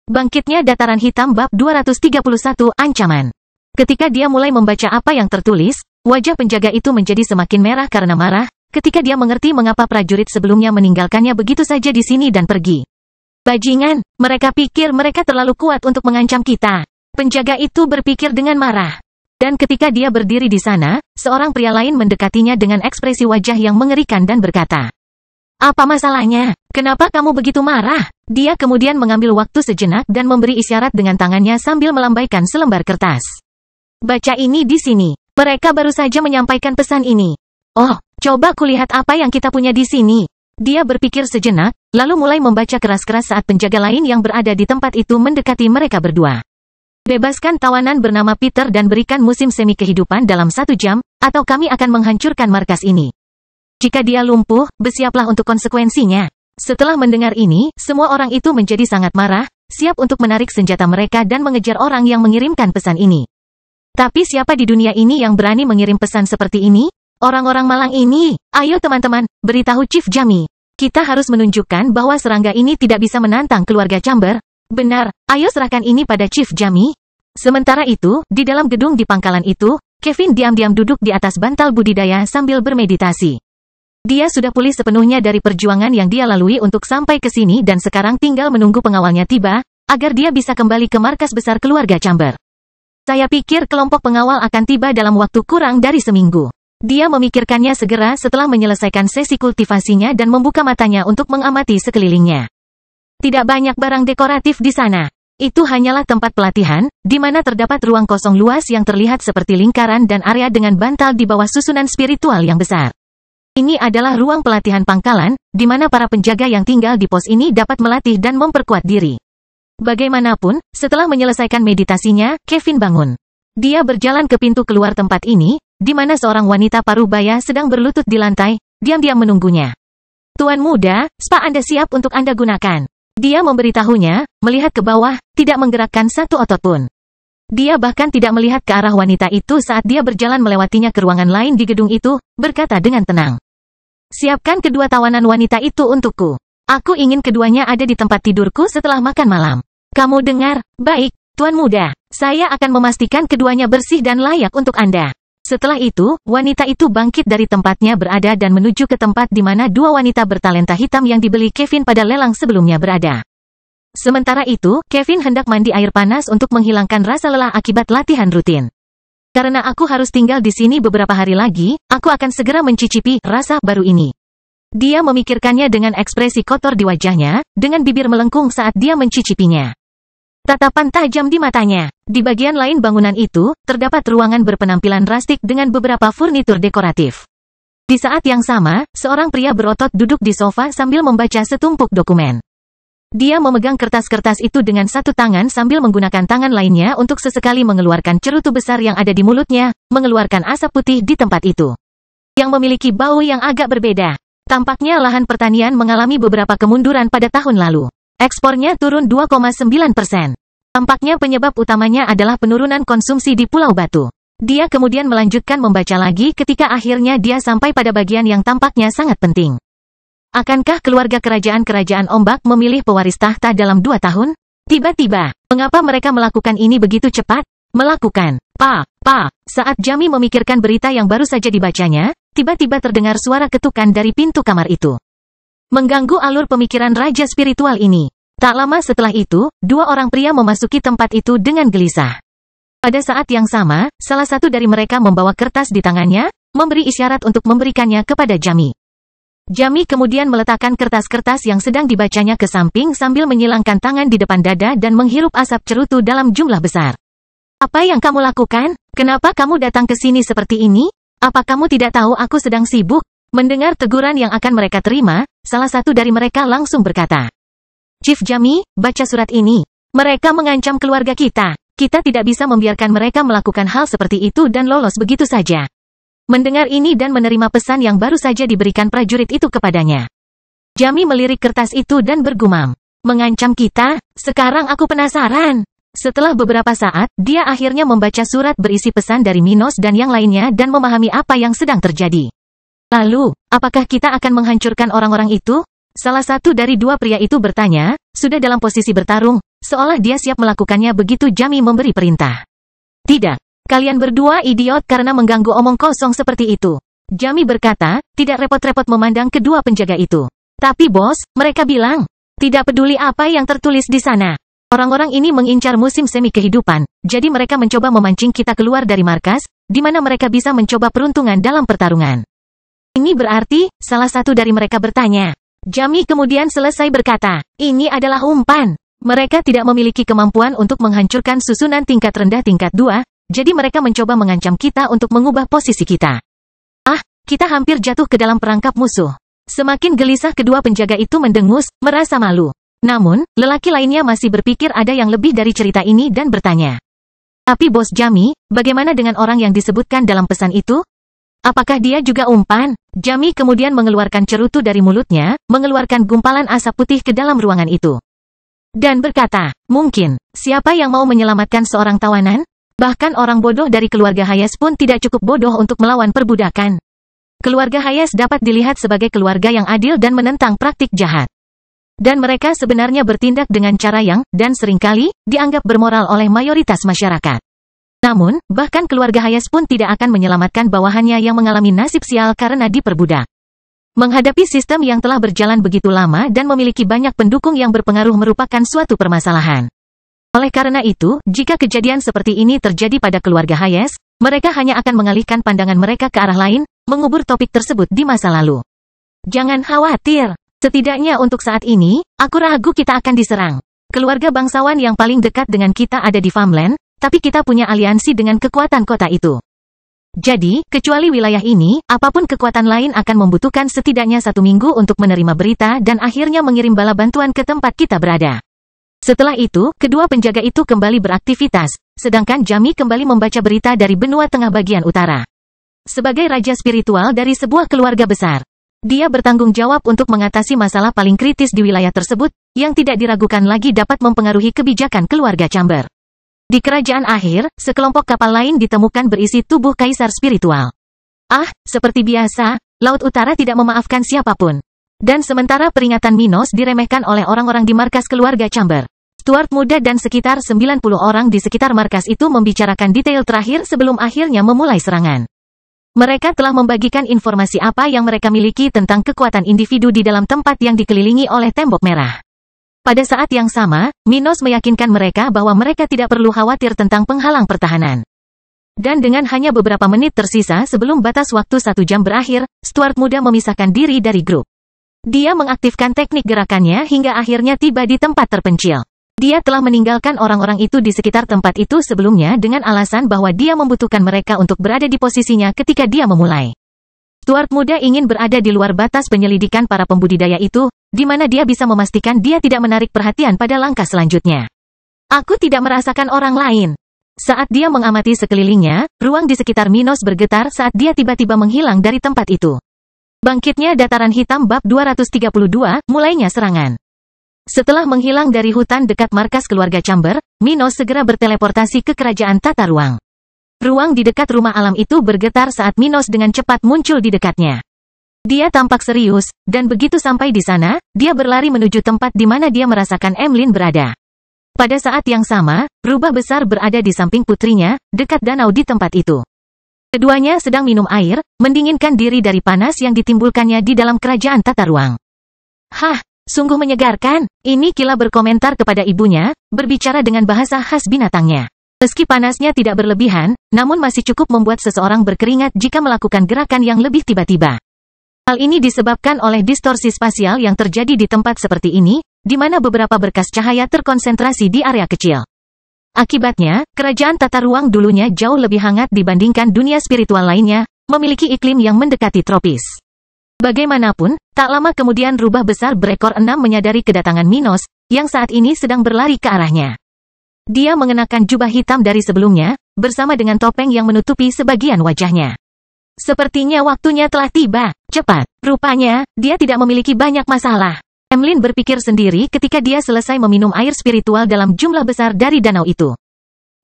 Bangkitnya Dataran Hitam bab 231 Ancaman. Ketika dia mulai membaca apa yang tertulis, wajah penjaga itu menjadi semakin merah karena marah, ketika dia mengerti mengapa prajurit sebelumnya meninggalkannya begitu saja di sini dan pergi. Bajingan, mereka pikir mereka terlalu kuat untuk mengancam kita. Penjaga itu berpikir dengan marah. Dan ketika dia berdiri di sana, seorang pria lain mendekatinya dengan ekspresi wajah yang mengerikan dan berkata, "Apa masalahnya? Kenapa kamu begitu marah?" Dia kemudian mengambil waktu sejenak dan memberi isyarat dengan tangannya sambil melambaikan selembar kertas. "Baca ini di sini. Mereka baru saja menyampaikan pesan ini." "Oh, coba kulihat apa yang kita punya di sini." Dia berpikir sejenak, lalu mulai membaca keras-keras saat penjaga lain yang berada di tempat itu mendekati mereka berdua. "Bebaskan tawanan bernama Peter dan berikan musim semi kehidupan dalam 1 jam, atau kami akan menghancurkan markas ini. Jika dia lumpuh, bersiaplah untuk konsekuensinya." Setelah mendengar ini, semua orang itu menjadi sangat marah, siap untuk menarik senjata mereka dan mengejar orang yang mengirimkan pesan ini. Tapi siapa di dunia ini yang berani mengirim pesan seperti ini? Orang-orang malang ini. Ayo teman-teman, beritahu Chief Jami. Kita harus menunjukkan bahwa serangga ini tidak bisa menantang keluarga Chamber. Benar, ayo serahkan ini pada Chief Jami. Sementara itu, di dalam gedung di pangkalan itu, Kevin diam-diam duduk di atas bantal budidaya sambil bermeditasi. Dia sudah pulih sepenuhnya dari perjuangan yang dia lalui untuk sampai ke sini dan sekarang tinggal menunggu pengawalnya tiba, agar dia bisa kembali ke markas besar keluarga Chamber. Saya pikir kelompok pengawal akan tiba dalam waktu kurang dari seminggu. Dia memikirkannya segera setelah menyelesaikan sesi kultivasinya dan membuka matanya untuk mengamati sekelilingnya. Tidak banyak barang dekoratif di sana. Itu hanyalah tempat pelatihan, di mana terdapat ruang kosong luas yang terlihat seperti lingkaran dan area dengan bantal di bawah susunan spiritual yang besar. Ini adalah ruang pelatihan pangkalan, di mana para penjaga yang tinggal di pos ini dapat melatih dan memperkuat diri. Bagaimanapun, setelah menyelesaikan meditasinya, Kevin bangun. Dia berjalan ke pintu keluar tempat ini, di mana seorang wanita parubaya sedang berlutut di lantai, diam-diam menunggunya. "Tuan muda, spa Anda siap untuk Anda gunakan." Dia memberitahunya, melihat ke bawah, tidak menggerakkan satu otot pun. Dia bahkan tidak melihat ke arah wanita itu saat dia berjalan melewatinya ke ruangan lain di gedung itu, berkata dengan tenang. "Siapkan kedua tawanan wanita itu untukku. Aku ingin keduanya ada di tempat tidurku setelah makan malam." "Kamu dengar? Baik, Tuan Muda. Saya akan memastikan keduanya bersih dan layak untuk Anda." Setelah itu, wanita itu bangkit dari tempatnya berada dan menuju ke tempat di mana dua wanita bertalenta hitam yang dibeli Kevin pada lelang sebelumnya berada. Sementara itu, Kevin hendak mandi air panas untuk menghilangkan rasa lelah akibat latihan rutin. "Karena aku harus tinggal di sini beberapa hari lagi, aku akan segera mencicipi rasa baru ini." Dia memikirkannya dengan ekspresi kotor di wajahnya, dengan bibir melengkung saat dia mencicipinya. Tatapan tajam di matanya. Di bagian lain bangunan itu, terdapat ruangan berpenampilan rustik dengan beberapa furnitur dekoratif. Di saat yang sama, seorang pria berotot duduk di sofa sambil membaca setumpuk dokumen. Dia memegang kertas-kertas itu dengan satu tangan sambil menggunakan tangan lainnya untuk sesekali mengeluarkan cerutu besar yang ada di mulutnya, mengeluarkan asap putih di tempat itu. Yang memiliki bau yang agak berbeda. Tampaknya lahan pertanian mengalami beberapa kemunduran pada tahun lalu. Ekspornya turun 2,9%. Tampaknya penyebab utamanya adalah penurunan konsumsi di Pulau Batu. Dia kemudian melanjutkan membaca lagi ketika akhirnya dia sampai pada bagian yang tampaknya sangat penting. Akankah keluarga kerajaan ombak memilih pewaris tahta dalam 2 tahun? Tiba-tiba, mengapa mereka melakukan ini begitu cepat? Melakukan. Saat Jami memikirkan berita yang baru saja dibacanya, tiba-tiba terdengar suara ketukan dari pintu kamar itu. Mengganggu alur pemikiran raja spiritual ini. Tak lama setelah itu, dua orang pria memasuki tempat itu dengan gelisah. Pada saat yang sama, salah satu dari mereka membawa kertas di tangannya, memberi isyarat untuk memberikannya kepada Jami. Jami kemudian meletakkan kertas-kertas yang sedang dibacanya ke samping sambil menyilangkan tangan di depan dada dan menghirup asap cerutu dalam jumlah besar. "Apa yang kamu lakukan? Kenapa kamu datang ke sini seperti ini? Apa kamu tidak tahu aku sedang sibuk?" Mendengar teguran yang akan mereka terima, salah satu dari mereka langsung berkata, "Chief Jami, baca surat ini. Mereka mengancam keluarga kita. Kita tidak bisa membiarkan mereka melakukan hal seperti itu dan lolos begitu saja." Mendengar ini dan menerima pesan yang baru saja diberikan prajurit itu kepadanya, Jami melirik kertas itu dan bergumam, "Mengancam kita? Sekarang aku penasaran." Setelah beberapa saat, dia akhirnya membaca surat berisi pesan dari Minos dan yang lainnya dan memahami apa yang sedang terjadi. "Lalu, apakah kita akan menghancurkan orang-orang itu?" Salah satu dari dua pria itu bertanya, "Sudah dalam posisi bertarung, seolah dia siap melakukannya begitu Jami memberi perintah. Tidak, kalian berdua idiot karena mengganggu omong kosong seperti itu. Jami berkata, tidak repot-repot memandang kedua penjaga itu. Tapi bos, mereka bilang, tidak peduli apa yang tertulis di sana. Orang-orang ini mengincar musim semi kehidupan, jadi mereka mencoba memancing kita keluar dari markas, di mana mereka bisa mencoba peruntungan dalam pertarungan. Ini berarti, salah satu dari mereka bertanya. Jami kemudian selesai berkata, ini adalah umpan. Mereka tidak memiliki kemampuan untuk menghancurkan susunan tingkat rendah tingkat 2, jadi mereka mencoba mengancam kita untuk mengubah posisi kita. Kita hampir jatuh ke dalam perangkap musuh. Semakin gelisah kedua penjaga itu mendengus, merasa malu. Namun, lelaki lainnya masih berpikir ada yang lebih dari cerita ini dan bertanya. Tapi bos Jami, bagaimana dengan orang yang disebutkan dalam pesan itu? Apakah dia juga umpan? Jami kemudian mengeluarkan cerutu dari mulutnya, mengeluarkan gumpalan asap putih ke dalam ruangan itu. Dan berkata, mungkin, siapa yang mau menyelamatkan seorang tawanan? Bahkan orang bodoh dari keluarga Hayes pun tidak cukup bodoh untuk melawan perbudakan. Keluarga Hayes dapat dilihat sebagai keluarga yang adil dan menentang praktik jahat. Dan mereka sebenarnya bertindak dengan cara yang, dan seringkali, dianggap bermoral oleh mayoritas masyarakat. Namun, bahkan keluarga Hayes pun tidak akan menyelamatkan bawahannya yang mengalami nasib sial karena diperbudak. Menghadapi sistem yang telah berjalan begitu lama dan memiliki banyak pendukung yang berpengaruh merupakan suatu permasalahan. Oleh karena itu, jika kejadian seperti ini terjadi pada keluarga Hayes, mereka hanya akan mengalihkan pandangan mereka ke arah lain, mengubur topik tersebut di masa lalu. Jangan khawatir. Setidaknya untuk saat ini, aku ragu kita akan diserang. Keluarga bangsawan yang paling dekat dengan kita ada di Farmland, tapi kita punya aliansi dengan kekuatan kota itu. Jadi, kecuali wilayah ini, apapun kekuatan lain akan membutuhkan setidaknya 1 minggu untuk menerima berita dan akhirnya mengirim bala bantuan ke tempat kita berada. Setelah itu, kedua penjaga itu kembali beraktivitas, sedangkan Jami kembali membaca berita dari benua tengah bagian utara. Sebagai raja spiritual dari sebuah keluarga besar, dia bertanggung jawab untuk mengatasi masalah paling kritis di wilayah tersebut, yang tidak diragukan lagi dapat mempengaruhi kebijakan keluarga Chamber. Di kerajaan akhir, sekelompok kapal lain ditemukan berisi tubuh kaisar spiritual. Seperti biasa, Laut Utara tidak memaafkan siapapun. Dan sementara peringatan Minos diremehkan oleh orang-orang di markas keluarga Chamber, Stuart muda dan sekitar 90 orang di sekitar markas itu membicarakan detail terakhir sebelum akhirnya memulai serangan. Mereka telah membagikan informasi apa yang mereka miliki tentang kekuatan individu di dalam tempat yang dikelilingi oleh tembok merah. Pada saat yang sama, Minos meyakinkan mereka bahwa mereka tidak perlu khawatir tentang penghalang pertahanan. Dan dengan hanya beberapa menit tersisa sebelum batas waktu 1 jam berakhir, Stuart muda memisahkan diri dari grup. Dia mengaktifkan teknik gerakannya hingga akhirnya tiba di tempat terpencil. Dia telah meninggalkan orang-orang itu di sekitar tempat itu sebelumnya dengan alasan bahwa dia membutuhkan mereka untuk berada di posisinya ketika dia memulai. Stuart muda ingin berada di luar batas penyelidikan para pembudidaya itu, di mana dia bisa memastikan dia tidak menarik perhatian pada langkah selanjutnya. Aku tidak merasakan orang lain. Saat dia mengamati sekelilingnya, ruang di sekitar Minos bergetar saat dia tiba-tiba menghilang dari tempat itu. Bangkitnya dataran hitam bab 232, mulainya serangan. Setelah menghilang dari hutan dekat markas keluarga Chamber, Minos segera berteleportasi ke kerajaan tata ruang. Ruang di dekat rumah alam itu bergetar saat Minos dengan cepat muncul di dekatnya. Dia tampak serius, dan begitu sampai di sana, dia berlari menuju tempat di mana dia merasakan Emlyn berada. Pada saat yang sama, rubah besar berada di samping putrinya, dekat danau di tempat itu. Keduanya sedang minum air, mendinginkan diri dari panas yang ditimbulkannya di dalam kerajaan tata ruang. Sungguh menyegarkan, ini Kila berkomentar kepada ibunya, berbicara dengan bahasa khas binatangnya. Meski panasnya tidak berlebihan, namun masih cukup membuat seseorang berkeringat jika melakukan gerakan yang lebih tiba-tiba. Hal ini disebabkan oleh distorsi spasial yang terjadi di tempat seperti ini, di mana beberapa berkas cahaya terkonsentrasi di area kecil. Akibatnya, kerajaan tata ruang dulunya jauh lebih hangat dibandingkan dunia spiritual lainnya, memiliki iklim yang mendekati tropis. Bagaimanapun, tak lama kemudian rubah besar berekor 6 menyadari kedatangan Minos, yang saat ini sedang berlari ke arahnya. Dia mengenakan jubah hitam dari sebelumnya, bersama dengan topeng yang menutupi sebagian wajahnya. Sepertinya waktunya telah tiba, cepat. Rupanya, dia tidak memiliki banyak masalah. Emlyn berpikir sendiri ketika dia selesai meminum air spiritual dalam jumlah besar dari danau itu.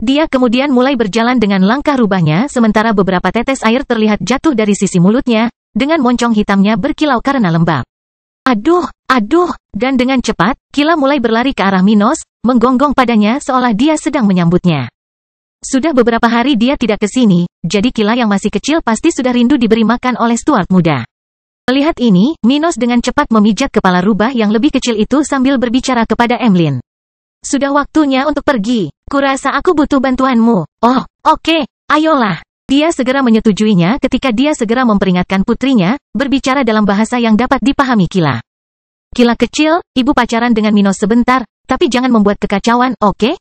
Dia kemudian mulai berjalan dengan langkah rubahnya sementara beberapa tetes air terlihat jatuh dari sisi mulutnya, dengan moncong hitamnya berkilau karena lembab. Aduh, dan dengan cepat, Kila mulai berlari ke arah Minos, menggonggong padanya seolah dia sedang menyambutnya. Sudah beberapa hari dia tidak ke sini, jadi Kila yang masih kecil pasti sudah rindu diberi makan oleh Stuart muda. Melihat ini, Minos dengan cepat memijat kepala rubah yang lebih kecil itu sambil berbicara kepada Emlyn. Sudah waktunya untuk pergi. Kurasa aku butuh bantuanmu. Oh, oke, ayolah. Dia segera menyetujuinya ketika dia segera memperingatkan putrinya, berbicara dalam bahasa yang dapat dipahami Kila. Kila kecil, ibu pacaran dengan Minos sebentar, tapi jangan membuat kekacauan, oke?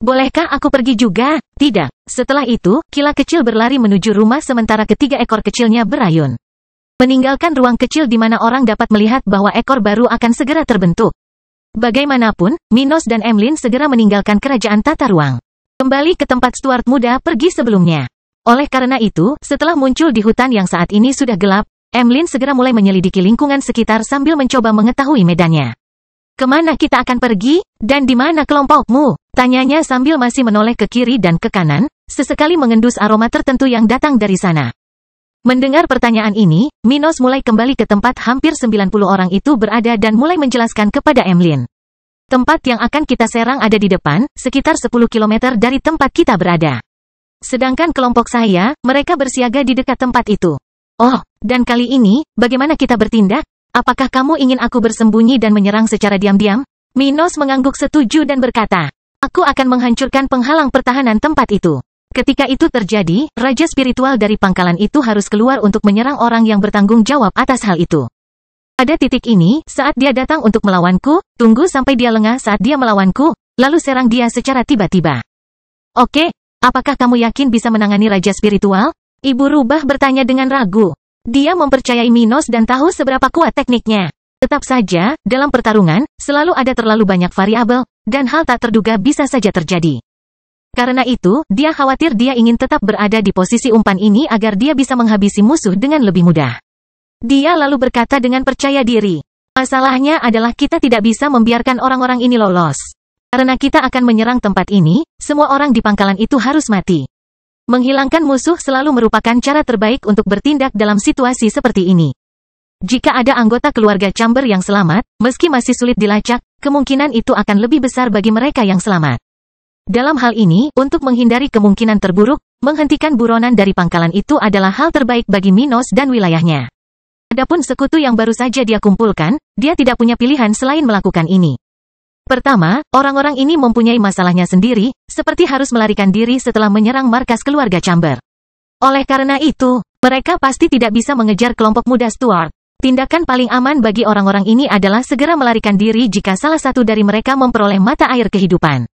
Bolehkah aku pergi juga? Tidak. Setelah itu, Kila kecil berlari menuju rumah sementara ketiga ekor kecilnya berayun. Meninggalkan ruang kecil di mana orang dapat melihat bahwa ekor baru akan segera terbentuk. Bagaimanapun, Minos dan Emlyn segera meninggalkan kerajaan tata ruang. Kembali ke tempat Stuart muda pergi sebelumnya. Oleh karena itu, setelah muncul di hutan yang saat ini sudah gelap, Emlyn segera mulai menyelidiki lingkungan sekitar sambil mencoba mengetahui medannya. Kemana kita akan pergi? Dan di mana kelompokmu? Tanyanya sambil masih menoleh ke kiri dan ke kanan, sesekali mengendus aroma tertentu yang datang dari sana. Mendengar pertanyaan ini, Minos mulai kembali ke tempat hampir 90 orang itu berada dan mulai menjelaskan kepada Emlyn. Tempat yang akan kita serang ada di depan, sekitar 10 km dari tempat kita berada. Sedangkan kelompok saya, mereka bersiaga di dekat tempat itu. Oh, dan kali ini, bagaimana kita bertindak? Apakah kamu ingin aku bersembunyi dan menyerang secara diam-diam? Minos mengangguk setuju dan berkata, aku akan menghancurkan penghalang pertahanan tempat itu. Ketika itu terjadi, Raja Spiritual dari pangkalan itu harus keluar untuk menyerang orang yang bertanggung jawab atas hal itu. Pada titik ini, saat dia datang untuk melawanku, tunggu sampai dia lengah saat dia melawanku, lalu serang dia secara tiba-tiba. Oke. Apakah kamu yakin bisa menangani Raja Spiritual? Ibu rubah bertanya dengan ragu. Dia mempercayai Minos dan tahu seberapa kuat tekniknya. Tetap saja, dalam pertarungan, selalu ada terlalu banyak variabel, dan hal tak terduga bisa saja terjadi. Karena itu, dia khawatir dia ingin tetap berada di posisi umpan ini agar dia bisa menghabisi musuh dengan lebih mudah. Dia lalu berkata dengan percaya diri. Masalahnya adalah kita tidak bisa membiarkan orang-orang ini lolos. Karena kita akan menyerang tempat ini, semua orang di pangkalan itu harus mati. Menghilangkan musuh selalu merupakan cara terbaik untuk bertindak dalam situasi seperti ini. Jika ada anggota keluarga Chamber yang selamat, meski masih sulit dilacak, kemungkinan itu akan lebih besar bagi mereka yang selamat. Dalam hal ini, untuk menghindari kemungkinan terburuk, menghentikan buronan dari pangkalan itu adalah hal terbaik bagi Minos dan wilayahnya. Adapun sekutu yang baru saja dia kumpulkan, dia tidak punya pilihan selain melakukan ini. Pertama, orang-orang ini mempunyai masalahnya sendiri, seperti harus melarikan diri setelah menyerang markas keluarga Chamber. Oleh karena itu, mereka pasti tidak bisa mengejar kelompok muda Stuart. Tindakan paling aman bagi orang-orang ini adalah segera melarikan diri jika salah satu dari mereka memperoleh mata air kehidupan.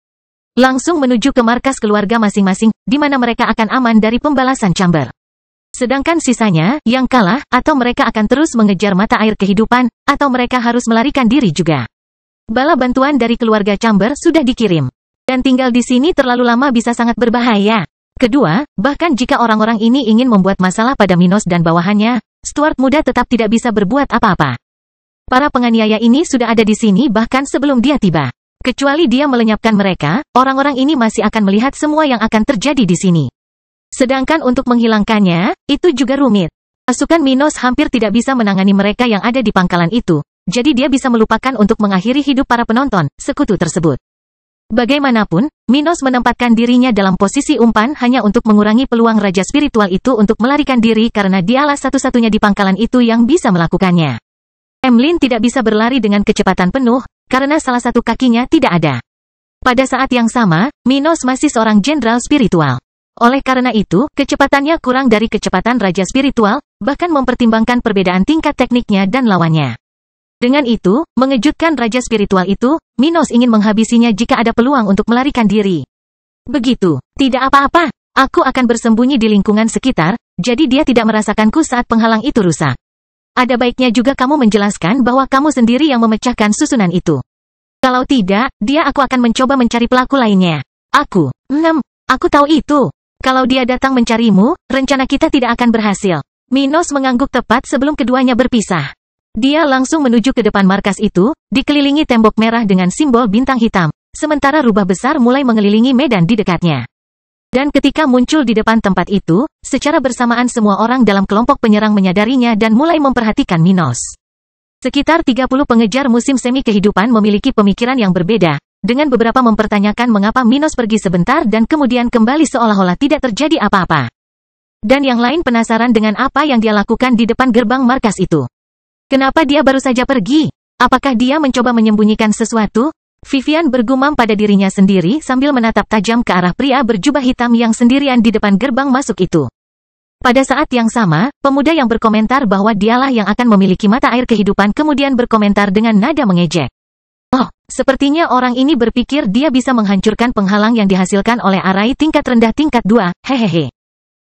Langsung menuju ke markas keluarga masing-masing, di mana mereka akan aman dari pembalasan Chamber. Sedangkan sisanya, yang kalah, atau mereka akan terus mengejar mata air kehidupan, atau mereka harus melarikan diri juga. Bala bantuan dari keluarga Chamber sudah dikirim. Dan tinggal di sini terlalu lama bisa sangat berbahaya. Kedua, bahkan jika orang-orang ini ingin membuat masalah pada Minos dan bawahannya, Stuart muda tetap tidak bisa berbuat apa-apa. Para penganiaya ini sudah ada di sini bahkan sebelum dia tiba. Kecuali dia melenyapkan mereka, orang-orang ini masih akan melihat semua yang akan terjadi di sini. Sedangkan untuk menghilangkannya, itu juga rumit. Pasukan Minos hampir tidak bisa menangani mereka yang ada di pangkalan itu. Jadi dia bisa melupakan untuk mengakhiri hidup para penonton, sekutu tersebut. Bagaimanapun, Minos menempatkan dirinya dalam posisi umpan hanya untuk mengurangi peluang Raja Spiritual itu untuk melarikan diri karena dialah satu-satunya di pangkalan itu yang bisa melakukannya. Emlyn tidak bisa berlari dengan kecepatan penuh, karena salah satu kakinya tidak ada. Pada saat yang sama, Minos masih seorang jenderal spiritual. Oleh karena itu, kecepatannya kurang dari kecepatan Raja Spiritual, bahkan mempertimbangkan perbedaan tingkat tekniknya dan lawannya. Dengan itu, mengejutkan Raja Spiritual itu, Minos ingin menghabisinya jika ada peluang untuk melarikan diri. Begitu, tidak apa-apa, aku akan bersembunyi di lingkungan sekitar, jadi dia tidak merasakanku saat penghalang itu rusak. Ada baiknya juga kamu menjelaskan bahwa kamu sendiri yang memecahkan susunan itu. Kalau tidak, aku akan mencoba mencari pelaku lainnya. Aku tahu itu. Kalau dia datang mencarimu, rencana kita tidak akan berhasil. Minos mengangguk tepat sebelum keduanya berpisah. Dia langsung menuju ke depan markas itu, dikelilingi tembok merah dengan simbol bintang hitam, sementara rubah besar mulai mengelilingi medan di dekatnya. Dan ketika muncul di depan tempat itu, secara bersamaan semua orang dalam kelompok penyerang menyadarinya dan mulai memperhatikan Minos. Sekitar 30 pengejar musim semi kehidupan memiliki pemikiran yang berbeda, dengan beberapa mempertanyakan mengapa Minos pergi sebentar dan kemudian kembali seolah-olah tidak terjadi apa-apa. Dan yang lain penasaran dengan apa yang dia lakukan di depan gerbang markas itu. Kenapa dia baru saja pergi? Apakah dia mencoba menyembunyikan sesuatu? Vivian bergumam pada dirinya sendiri sambil menatap tajam ke arah pria berjubah hitam yang sendirian di depan gerbang masuk itu. Pada saat yang sama, pemuda yang berkomentar bahwa dialah yang akan memiliki mata air kehidupan kemudian berkomentar dengan nada mengejek. Oh, sepertinya orang ini berpikir dia bisa menghancurkan penghalang yang dihasilkan oleh arai tingkat rendah tingkat 2, hehehe.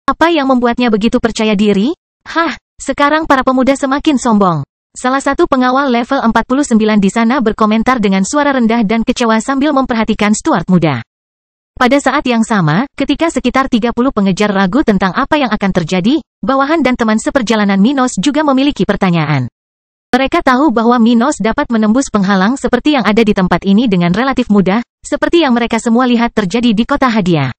Apa yang membuatnya begitu percaya diri? Hah, sekarang para pemuda semakin sombong. Salah satu pengawal level 49 di sana berkomentar dengan suara rendah dan kecewa sambil memperhatikan Stuart muda. Pada saat yang sama, ketika sekitar 30 pengejar ragu tentang apa yang akan terjadi, bawahan dan teman seperjalanan Minos juga memiliki pertanyaan. Mereka tahu bahwa Minos dapat menembus penghalang seperti yang ada di tempat ini dengan relatif mudah, seperti yang mereka semua lihat terjadi di kota hadiah.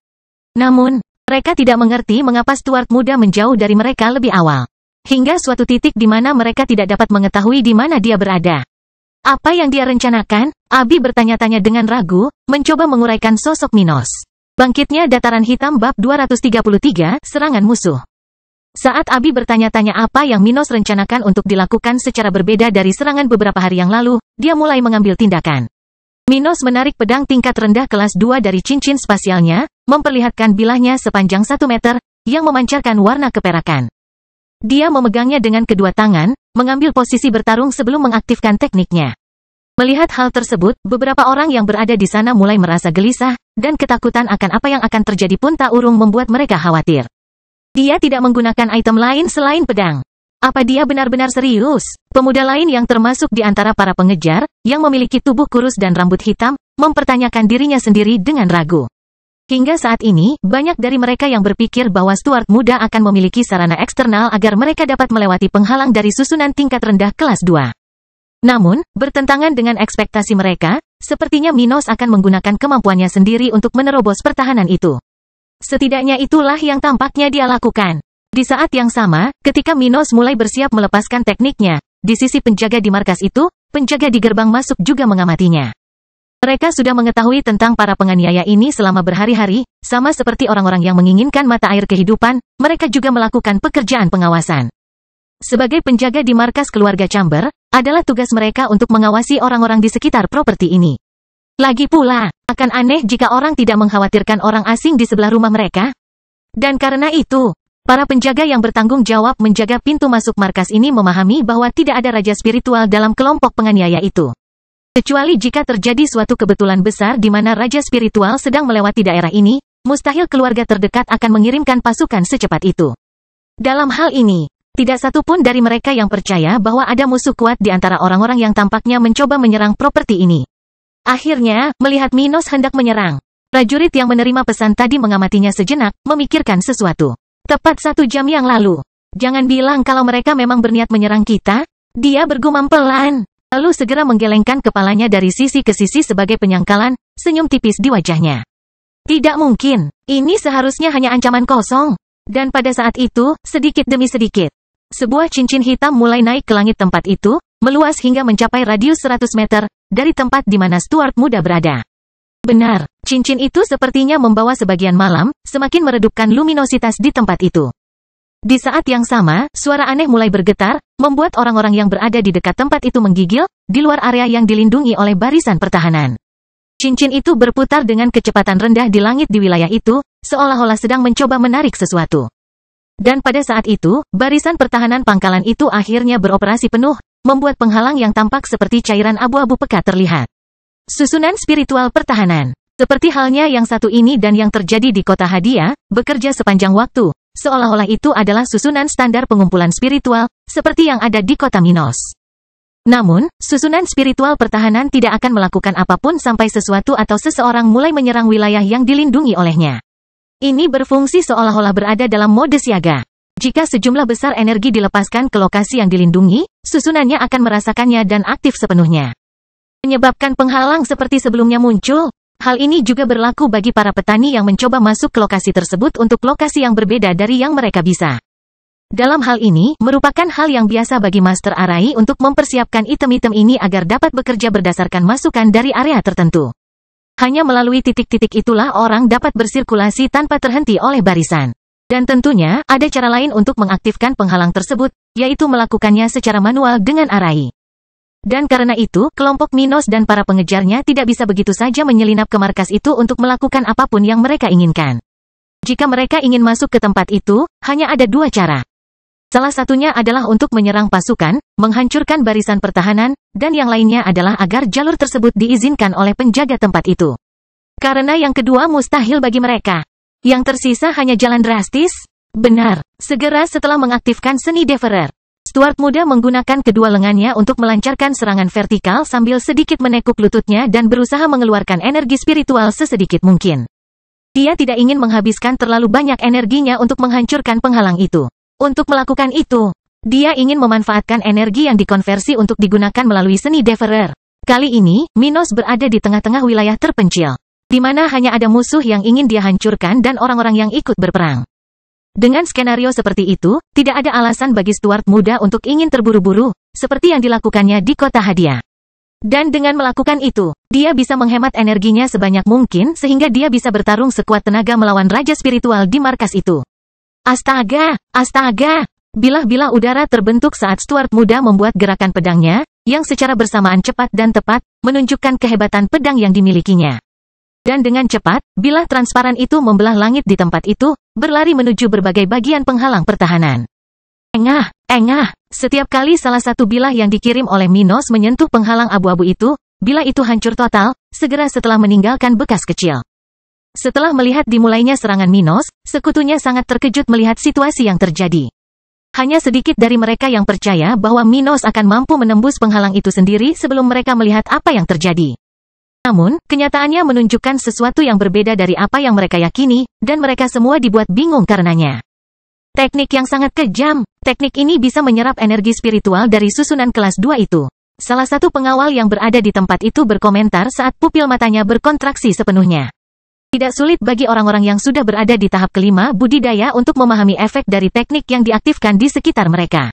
Namun, mereka tidak mengerti mengapa Stuart muda menjauh dari mereka lebih awal. Hingga suatu titik di mana mereka tidak dapat mengetahui di mana dia berada. Apa yang dia rencanakan? Abi bertanya-tanya dengan ragu, mencoba menguraikan sosok Minos. Bangkitnya dataran hitam bab 233, serangan musuh. Saat Abi bertanya-tanya apa yang Minos rencanakan untuk dilakukan secara berbeda dari serangan beberapa hari yang lalu, dia mulai mengambil tindakan. Minos menarik pedang tingkat rendah kelas 2 dari cincin spasialnya, memperlihatkan bilahnya sepanjang 1 meter, yang memancarkan warna keperakan. Dia memegangnya dengan kedua tangan, mengambil posisi bertarung sebelum mengaktifkan tekniknya. Melihat hal tersebut, beberapa orang yang berada di sana mulai merasa gelisah, dan ketakutan akan apa yang akan terjadi pun tak urung membuat mereka khawatir. Dia tidak menggunakan item lain selain pedang. Apa dia benar-benar serius? Pemuda lain yang termasuk di antara para pengejar, yang memiliki tubuh kurus dan rambut hitam, mempertanyakan dirinya sendiri dengan ragu. Hingga saat ini, banyak dari mereka yang berpikir bahwa Stuart muda akan memiliki sarana eksternal agar mereka dapat melewati penghalang dari susunan tingkat rendah kelas 2. Namun, bertentangan dengan ekspektasi mereka, sepertinya Minos akan menggunakan kemampuannya sendiri untuk menerobos pertahanan itu. Setidaknya itulah yang tampaknya dia lakukan. Di saat yang sama, ketika Minos mulai bersiap melepaskan tekniknya, di sisi penjaga di markas itu, penjaga di gerbang masuk juga mengamatinya. Mereka sudah mengetahui tentang para penganiaya ini selama berhari-hari, sama seperti orang-orang yang menginginkan mata air kehidupan, mereka juga melakukan pekerjaan pengawasan. Sebagai penjaga di markas keluarga Chamber, adalah tugas mereka untuk mengawasi orang-orang di sekitar properti ini. Lagi pula, akan aneh jika orang tidak mengkhawatirkan orang asing di sebelah rumah mereka. Dan karena itu, para penjaga yang bertanggung jawab menjaga pintu masuk markas ini memahami bahwa tidak ada raja spiritual dalam kelompok penganiaya itu. Kecuali jika terjadi suatu kebetulan besar di mana raja spiritual sedang melewati daerah ini, mustahil keluarga terdekat akan mengirimkan pasukan secepat itu. Dalam hal ini, tidak satu pun dari mereka yang percaya bahwa ada musuh kuat di antara orang-orang yang tampaknya mencoba menyerang properti ini. Akhirnya, melihat Minos hendak menyerang, prajurit yang menerima pesan tadi mengamatinya sejenak, memikirkan sesuatu. Tepat 1 jam yang lalu. Jangan bilang kalau mereka memang berniat menyerang kita. Dia bergumam pelan. Lalu segera menggelengkan kepalanya dari sisi ke sisi sebagai penyangkalan, senyum tipis di wajahnya. Tidak mungkin, ini seharusnya hanya ancaman kosong. Dan pada saat itu, sedikit demi sedikit, sebuah cincin hitam mulai naik ke langit tempat itu, meluas hingga mencapai radius 100 meter, dari tempat di mana Stuart muda berada. Benar, cincin itu sepertinya membawa sebagian malam, semakin meredupkan luminositas di tempat itu. Di saat yang sama, suara aneh mulai bergetar, membuat orang-orang yang berada di dekat tempat itu menggigil, di luar area yang dilindungi oleh barisan pertahanan. Cincin itu berputar dengan kecepatan rendah di langit di wilayah itu, seolah-olah sedang mencoba menarik sesuatu. Dan pada saat itu, barisan pertahanan pangkalan itu akhirnya beroperasi penuh, membuat penghalang yang tampak seperti cairan abu-abu pekat terlihat. Susunan spiritual pertahanan. Seperti halnya yang satu ini dan yang terjadi di kota hadiah, bekerja sepanjang waktu, seolah-olah itu adalah susunan standar pengumpulan spiritual, seperti yang ada di kota Minos. Namun, susunan spiritual pertahanan tidak akan melakukan apapun sampai sesuatu atau seseorang mulai menyerang wilayah yang dilindungi olehnya. Ini berfungsi seolah-olah berada dalam mode siaga. Jika sejumlah besar energi dilepaskan ke lokasi yang dilindungi, susunannya akan merasakannya dan aktif sepenuhnya. Menyebabkan penghalang seperti sebelumnya muncul. Hal ini juga berlaku bagi para petani yang mencoba masuk ke lokasi tersebut untuk lokasi yang berbeda dari yang mereka bisa. Dalam hal ini, merupakan hal yang biasa bagi Master Arai untuk mempersiapkan item-item ini agar dapat bekerja berdasarkan masukan dari area tertentu. Hanya melalui titik-titik itulah orang dapat bersirkulasi tanpa terhenti oleh barisan. Dan tentunya, ada cara lain untuk mengaktifkan penghalang tersebut, yaitu melakukannya secara manual dengan arai. Dan karena itu, kelompok Minos dan para pengejarnya tidak bisa begitu saja menyelinap ke markas itu untuk melakukan apapun yang mereka inginkan. Jika mereka ingin masuk ke tempat itu, hanya ada dua cara. Salah satunya adalah untuk menyerang pasukan, menghancurkan barisan pertahanan, dan yang lainnya adalah agar jalur tersebut diizinkan oleh penjaga tempat itu. Karena yang kedua mustahil bagi mereka. Yang tersisa hanya jalan drastis? Benar. Segera setelah mengaktifkan seni Deferer, Stuart muda menggunakan kedua lengannya untuk melancarkan serangan vertikal sambil sedikit menekuk lututnya dan berusaha mengeluarkan energi spiritual sesedikit mungkin. Dia tidak ingin menghabiskan terlalu banyak energinya untuk menghancurkan penghalang itu. Untuk melakukan itu, dia ingin memanfaatkan energi yang dikonversi untuk digunakan melalui seni Deferer. Kali ini, Minos berada di tengah-tengah wilayah terpencil, di mana hanya ada musuh yang ingin dia hancurkan dan orang-orang yang ikut berperang. Dengan skenario seperti itu, tidak ada alasan bagi Stuart muda untuk ingin terburu-buru, seperti yang dilakukannya di kota hadiah. Dan dengan melakukan itu, dia bisa menghemat energinya sebanyak mungkin sehingga dia bisa bertarung sekuat tenaga melawan Raja Spiritual di markas itu. Astaga! Astaga! Bilah-bilah udara terbentuk saat Stuart muda membuat gerakan pedangnya, yang secara bersamaan cepat dan tepat, menunjukkan kehebatan pedang yang dimilikinya. Dan dengan cepat, bilah transparan itu membelah langit di tempat itu, berlari menuju berbagai bagian penghalang pertahanan. Engah! Engah! Setiap kali salah satu bilah yang dikirim oleh Minos menyentuh penghalang abu-abu itu, bilah itu hancur total, segera setelah meninggalkan bekas kecil. Setelah melihat dimulainya serangan Minos, sekutunya sangat terkejut melihat situasi yang terjadi. Hanya sedikit dari mereka yang percaya bahwa Minos akan mampu menembus penghalang itu sendiri sebelum mereka melihat apa yang terjadi. Namun, kenyataannya menunjukkan sesuatu yang berbeda dari apa yang mereka yakini, dan mereka semua dibuat bingung karenanya. Teknik yang sangat kejam. Teknik ini bisa menyerap energi spiritual dari susunan kelas 2 itu. Salah satu pengawal yang berada di tempat itu berkomentar saat pupil matanya berkontraksi sepenuhnya. Tidak sulit bagi orang-orang yang sudah berada di tahap kelima budidaya untuk memahami efek dari teknik yang diaktifkan di sekitar mereka.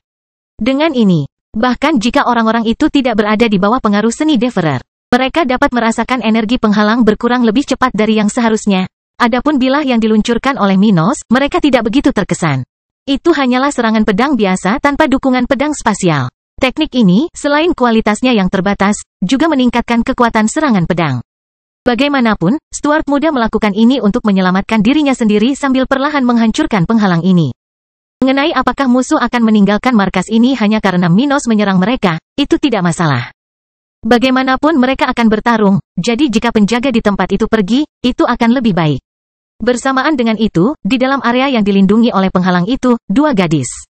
Dengan ini, bahkan jika orang-orang itu tidak berada di bawah pengaruh seni Deferer, mereka dapat merasakan energi penghalang berkurang lebih cepat dari yang seharusnya. Adapun bilah yang diluncurkan oleh Minos, mereka tidak begitu terkesan. Itu hanyalah serangan pedang biasa tanpa dukungan pedang spasial. Teknik ini, selain kualitasnya yang terbatas, juga meningkatkan kekuatan serangan pedang. Bagaimanapun, Stuart muda melakukan ini untuk menyelamatkan dirinya sendiri sambil perlahan menghancurkan penghalang ini. Mengenai apakah musuh akan meninggalkan markas ini hanya karena Minos menyerang mereka, itu tidak masalah. Bagaimanapun mereka akan bertarung, jadi jika penjaga di tempat itu pergi, itu akan lebih baik. Bersamaan dengan itu, di dalam area yang dilindungi oleh penghalang itu, dua gadis.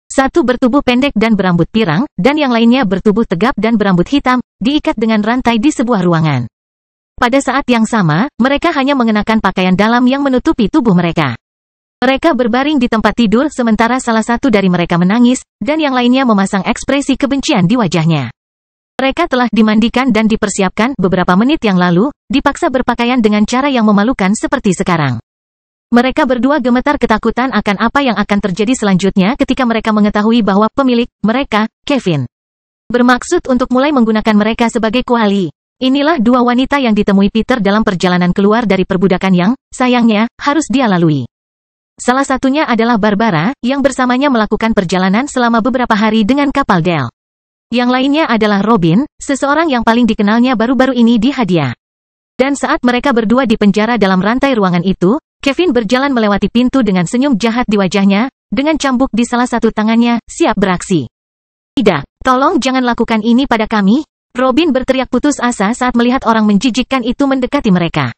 Satu bertubuh pendek dan berambut pirang, dan yang lainnya bertubuh tegap dan berambut hitam, diikat dengan rantai di sebuah ruangan. Pada saat yang sama, mereka hanya mengenakan pakaian dalam yang menutupi tubuh mereka. Mereka berbaring di tempat tidur sementara salah satu dari mereka menangis, dan yang lainnya memasang ekspresi kebencian di wajahnya. Mereka telah dimandikan dan dipersiapkan beberapa menit yang lalu, dipaksa berpakaian dengan cara yang memalukan seperti sekarang. Mereka berdua gemetar ketakutan akan apa yang akan terjadi selanjutnya ketika mereka mengetahui bahwa pemilik mereka, Kevin, bermaksud untuk mulai menggunakan mereka sebagai kuali. Inilah dua wanita yang ditemui Peter dalam perjalanan keluar dari perbudakan yang, sayangnya, harus dia lalui. Salah satunya adalah Barbara, yang bersamanya melakukan perjalanan selama beberapa hari dengan kapal Del. Yang lainnya adalah Robin, seseorang yang paling dikenalnya baru-baru ini di hadiah. Dan saat mereka berdua di penjara dalam rantai ruangan itu, Kevin berjalan melewati pintu dengan senyum jahat di wajahnya, dengan cambuk di salah satu tangannya, siap beraksi. Tidak, tolong jangan lakukan ini pada kami. Robin berteriak putus asa saat melihat orang menjijikkan itu mendekati mereka.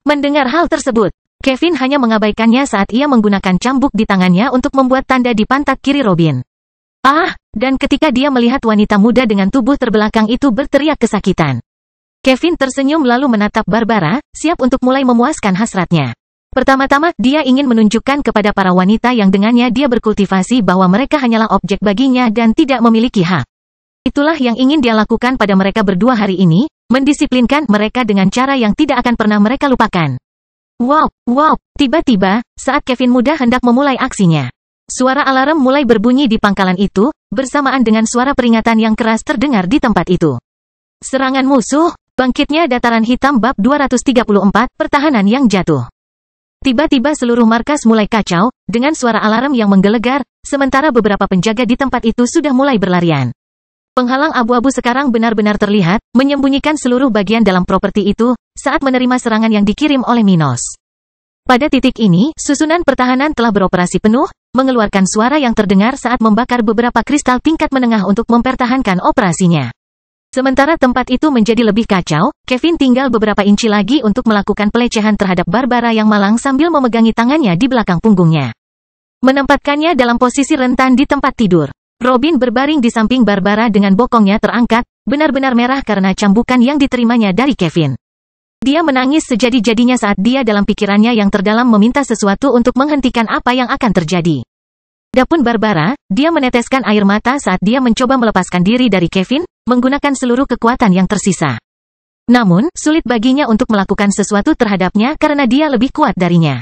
Mendengar hal tersebut, Kevin hanya mengabaikannya saat ia menggunakan cambuk di tangannya untuk membuat tanda di pantat kiri Robin. Dan ketika dia melihat wanita muda dengan tubuh terbelakang itu berteriak kesakitan. Kevin tersenyum lalu menatap Barbara, siap untuk mulai memuaskan hasratnya. Pertama-tama, dia ingin menunjukkan kepada para wanita yang dengannya dia berkultivasi bahwa mereka hanyalah objek baginya dan tidak memiliki hak. Itulah yang ingin dia lakukan pada mereka berdua hari ini, mendisiplinkan mereka dengan cara yang tidak akan pernah mereka lupakan. Wow! Tiba-tiba, saat Kevin muda hendak memulai aksinya, suara alarm mulai berbunyi di pangkalan itu, bersamaan dengan suara peringatan yang keras terdengar di tempat itu. Serangan musuh! Bangkitnya dataran hitam bab 234, pertahanan yang jatuh. Tiba-tiba seluruh markas mulai kacau, dengan suara alarm yang menggelegar, sementara beberapa penjaga di tempat itu sudah mulai berlarian. Penghalang abu-abu sekarang benar-benar terlihat, menyembunyikan seluruh bagian dalam properti itu, saat menerima serangan yang dikirim oleh Minos. Pada titik ini, susunan pertahanan telah beroperasi penuh, mengeluarkan suara yang terdengar saat membakar beberapa kristal tingkat menengah untuk mempertahankan operasinya. Sementara tempat itu menjadi lebih kacau, Kevin tinggal beberapa inci lagi untuk melakukan pelecehan terhadap Barbara yang malang sambil memegangi tangannya di belakang punggungnya. Menempatkannya dalam posisi rentan di tempat tidur. Robin berbaring di samping Barbara dengan bokongnya terangkat, benar-benar merah karena cambukan yang diterimanya dari Kevin. Dia menangis sejadi-jadinya saat dia dalam pikirannya yang terdalam meminta sesuatu untuk menghentikan apa yang akan terjadi. Adapun Barbara, dia meneteskan air mata saat dia mencoba melepaskan diri dari Kevin, menggunakan seluruh kekuatan yang tersisa. Namun, sulit baginya untuk melakukan sesuatu terhadapnya karena dia lebih kuat darinya.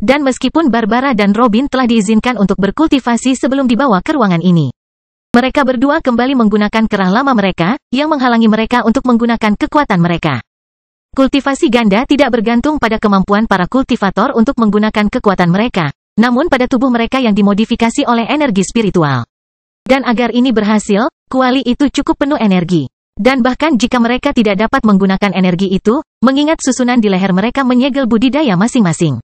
Dan meskipun Barbara dan Robin telah diizinkan untuk berkultivasi sebelum dibawa ke ruangan ini, mereka berdua kembali menggunakan kerah lama mereka, yang menghalangi mereka untuk menggunakan kekuatan mereka. Kultivasi ganda tidak bergantung pada kemampuan para kultivator untuk menggunakan kekuatan mereka, namun pada tubuh mereka yang dimodifikasi oleh energi spiritual. Dan agar ini berhasil, kuali itu cukup penuh energi. Dan bahkan jika mereka tidak dapat menggunakan energi itu, mengingat susunan di leher mereka menyegel budidaya masing-masing,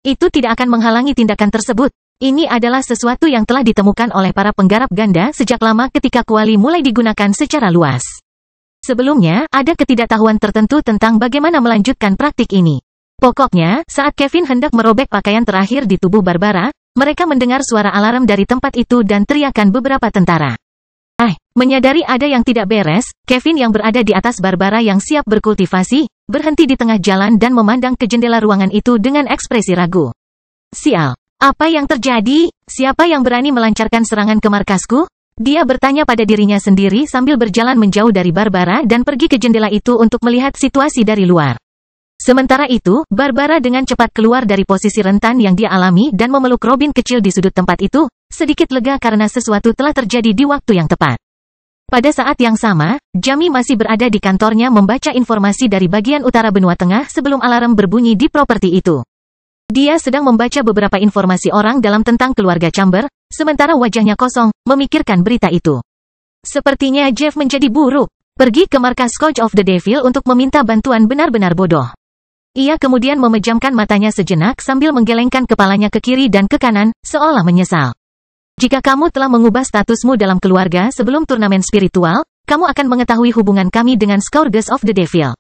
itu tidak akan menghalangi tindakan tersebut. Ini adalah sesuatu yang telah ditemukan oleh para penggarap ganda sejak lama ketika kuali mulai digunakan secara luas. Sebelumnya, ada ketidaktahuan tertentu tentang bagaimana melanjutkan praktik ini. Pokoknya, saat Kevin hendak merobek pakaian terakhir di tubuh Barbara, mereka mendengar suara alarm dari tempat itu dan teriakan beberapa tentara. Menyadari ada yang tidak beres, Kevin yang berada di atas Barbara yang siap berkultivasi, berhenti di tengah jalan dan memandang ke jendela ruangan itu dengan ekspresi ragu. Sial, apa yang terjadi? Siapa yang berani melancarkan serangan ke markasku? Dia bertanya pada dirinya sendiri sambil berjalan menjauh dari Barbara dan pergi ke jendela itu untuk melihat situasi dari luar. Sementara itu, Barbara dengan cepat keluar dari posisi rentan yang dia alami dan memeluk Robin kecil di sudut tempat itu, sedikit lega karena sesuatu telah terjadi di waktu yang tepat. Pada saat yang sama, Jamie masih berada di kantornya membaca informasi dari bagian utara benua tengah sebelum alarm berbunyi di properti itu. Dia sedang membaca beberapa informasi orang dalam tentang keluarga Chamber, sementara wajahnya kosong, memikirkan berita itu. Sepertinya Jeff menjadi buruk. Pergi ke markas Coach of the Devil untuk meminta bantuan benar-benar bodoh. Ia kemudian memejamkan matanya sejenak sambil menggelengkan kepalanya ke kiri dan ke kanan, seolah menyesal. Jika kamu telah mengubah statusmu dalam keluarga sebelum turnamen spiritual, kamu akan mengetahui hubungan kami dengan Scourges of the Devil.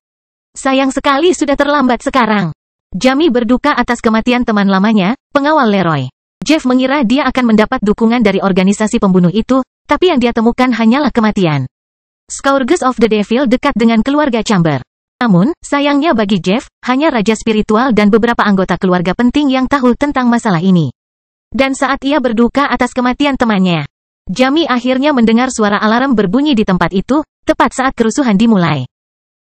Sayang sekali sudah terlambat sekarang. Jamie berduka atas kematian teman lamanya, pengawal Leroy. Jeff mengira dia akan mendapat dukungan dari organisasi pembunuh itu, tapi yang dia temukan hanyalah kematian. Scourges of the Devil dekat dengan keluarga Chamber. Namun, sayangnya bagi Jeff, hanya raja spiritual dan beberapa anggota keluarga penting yang tahu tentang masalah ini. Dan saat ia berduka atas kematian temannya, Jamie akhirnya mendengar suara alarm berbunyi di tempat itu, tepat saat kerusuhan dimulai.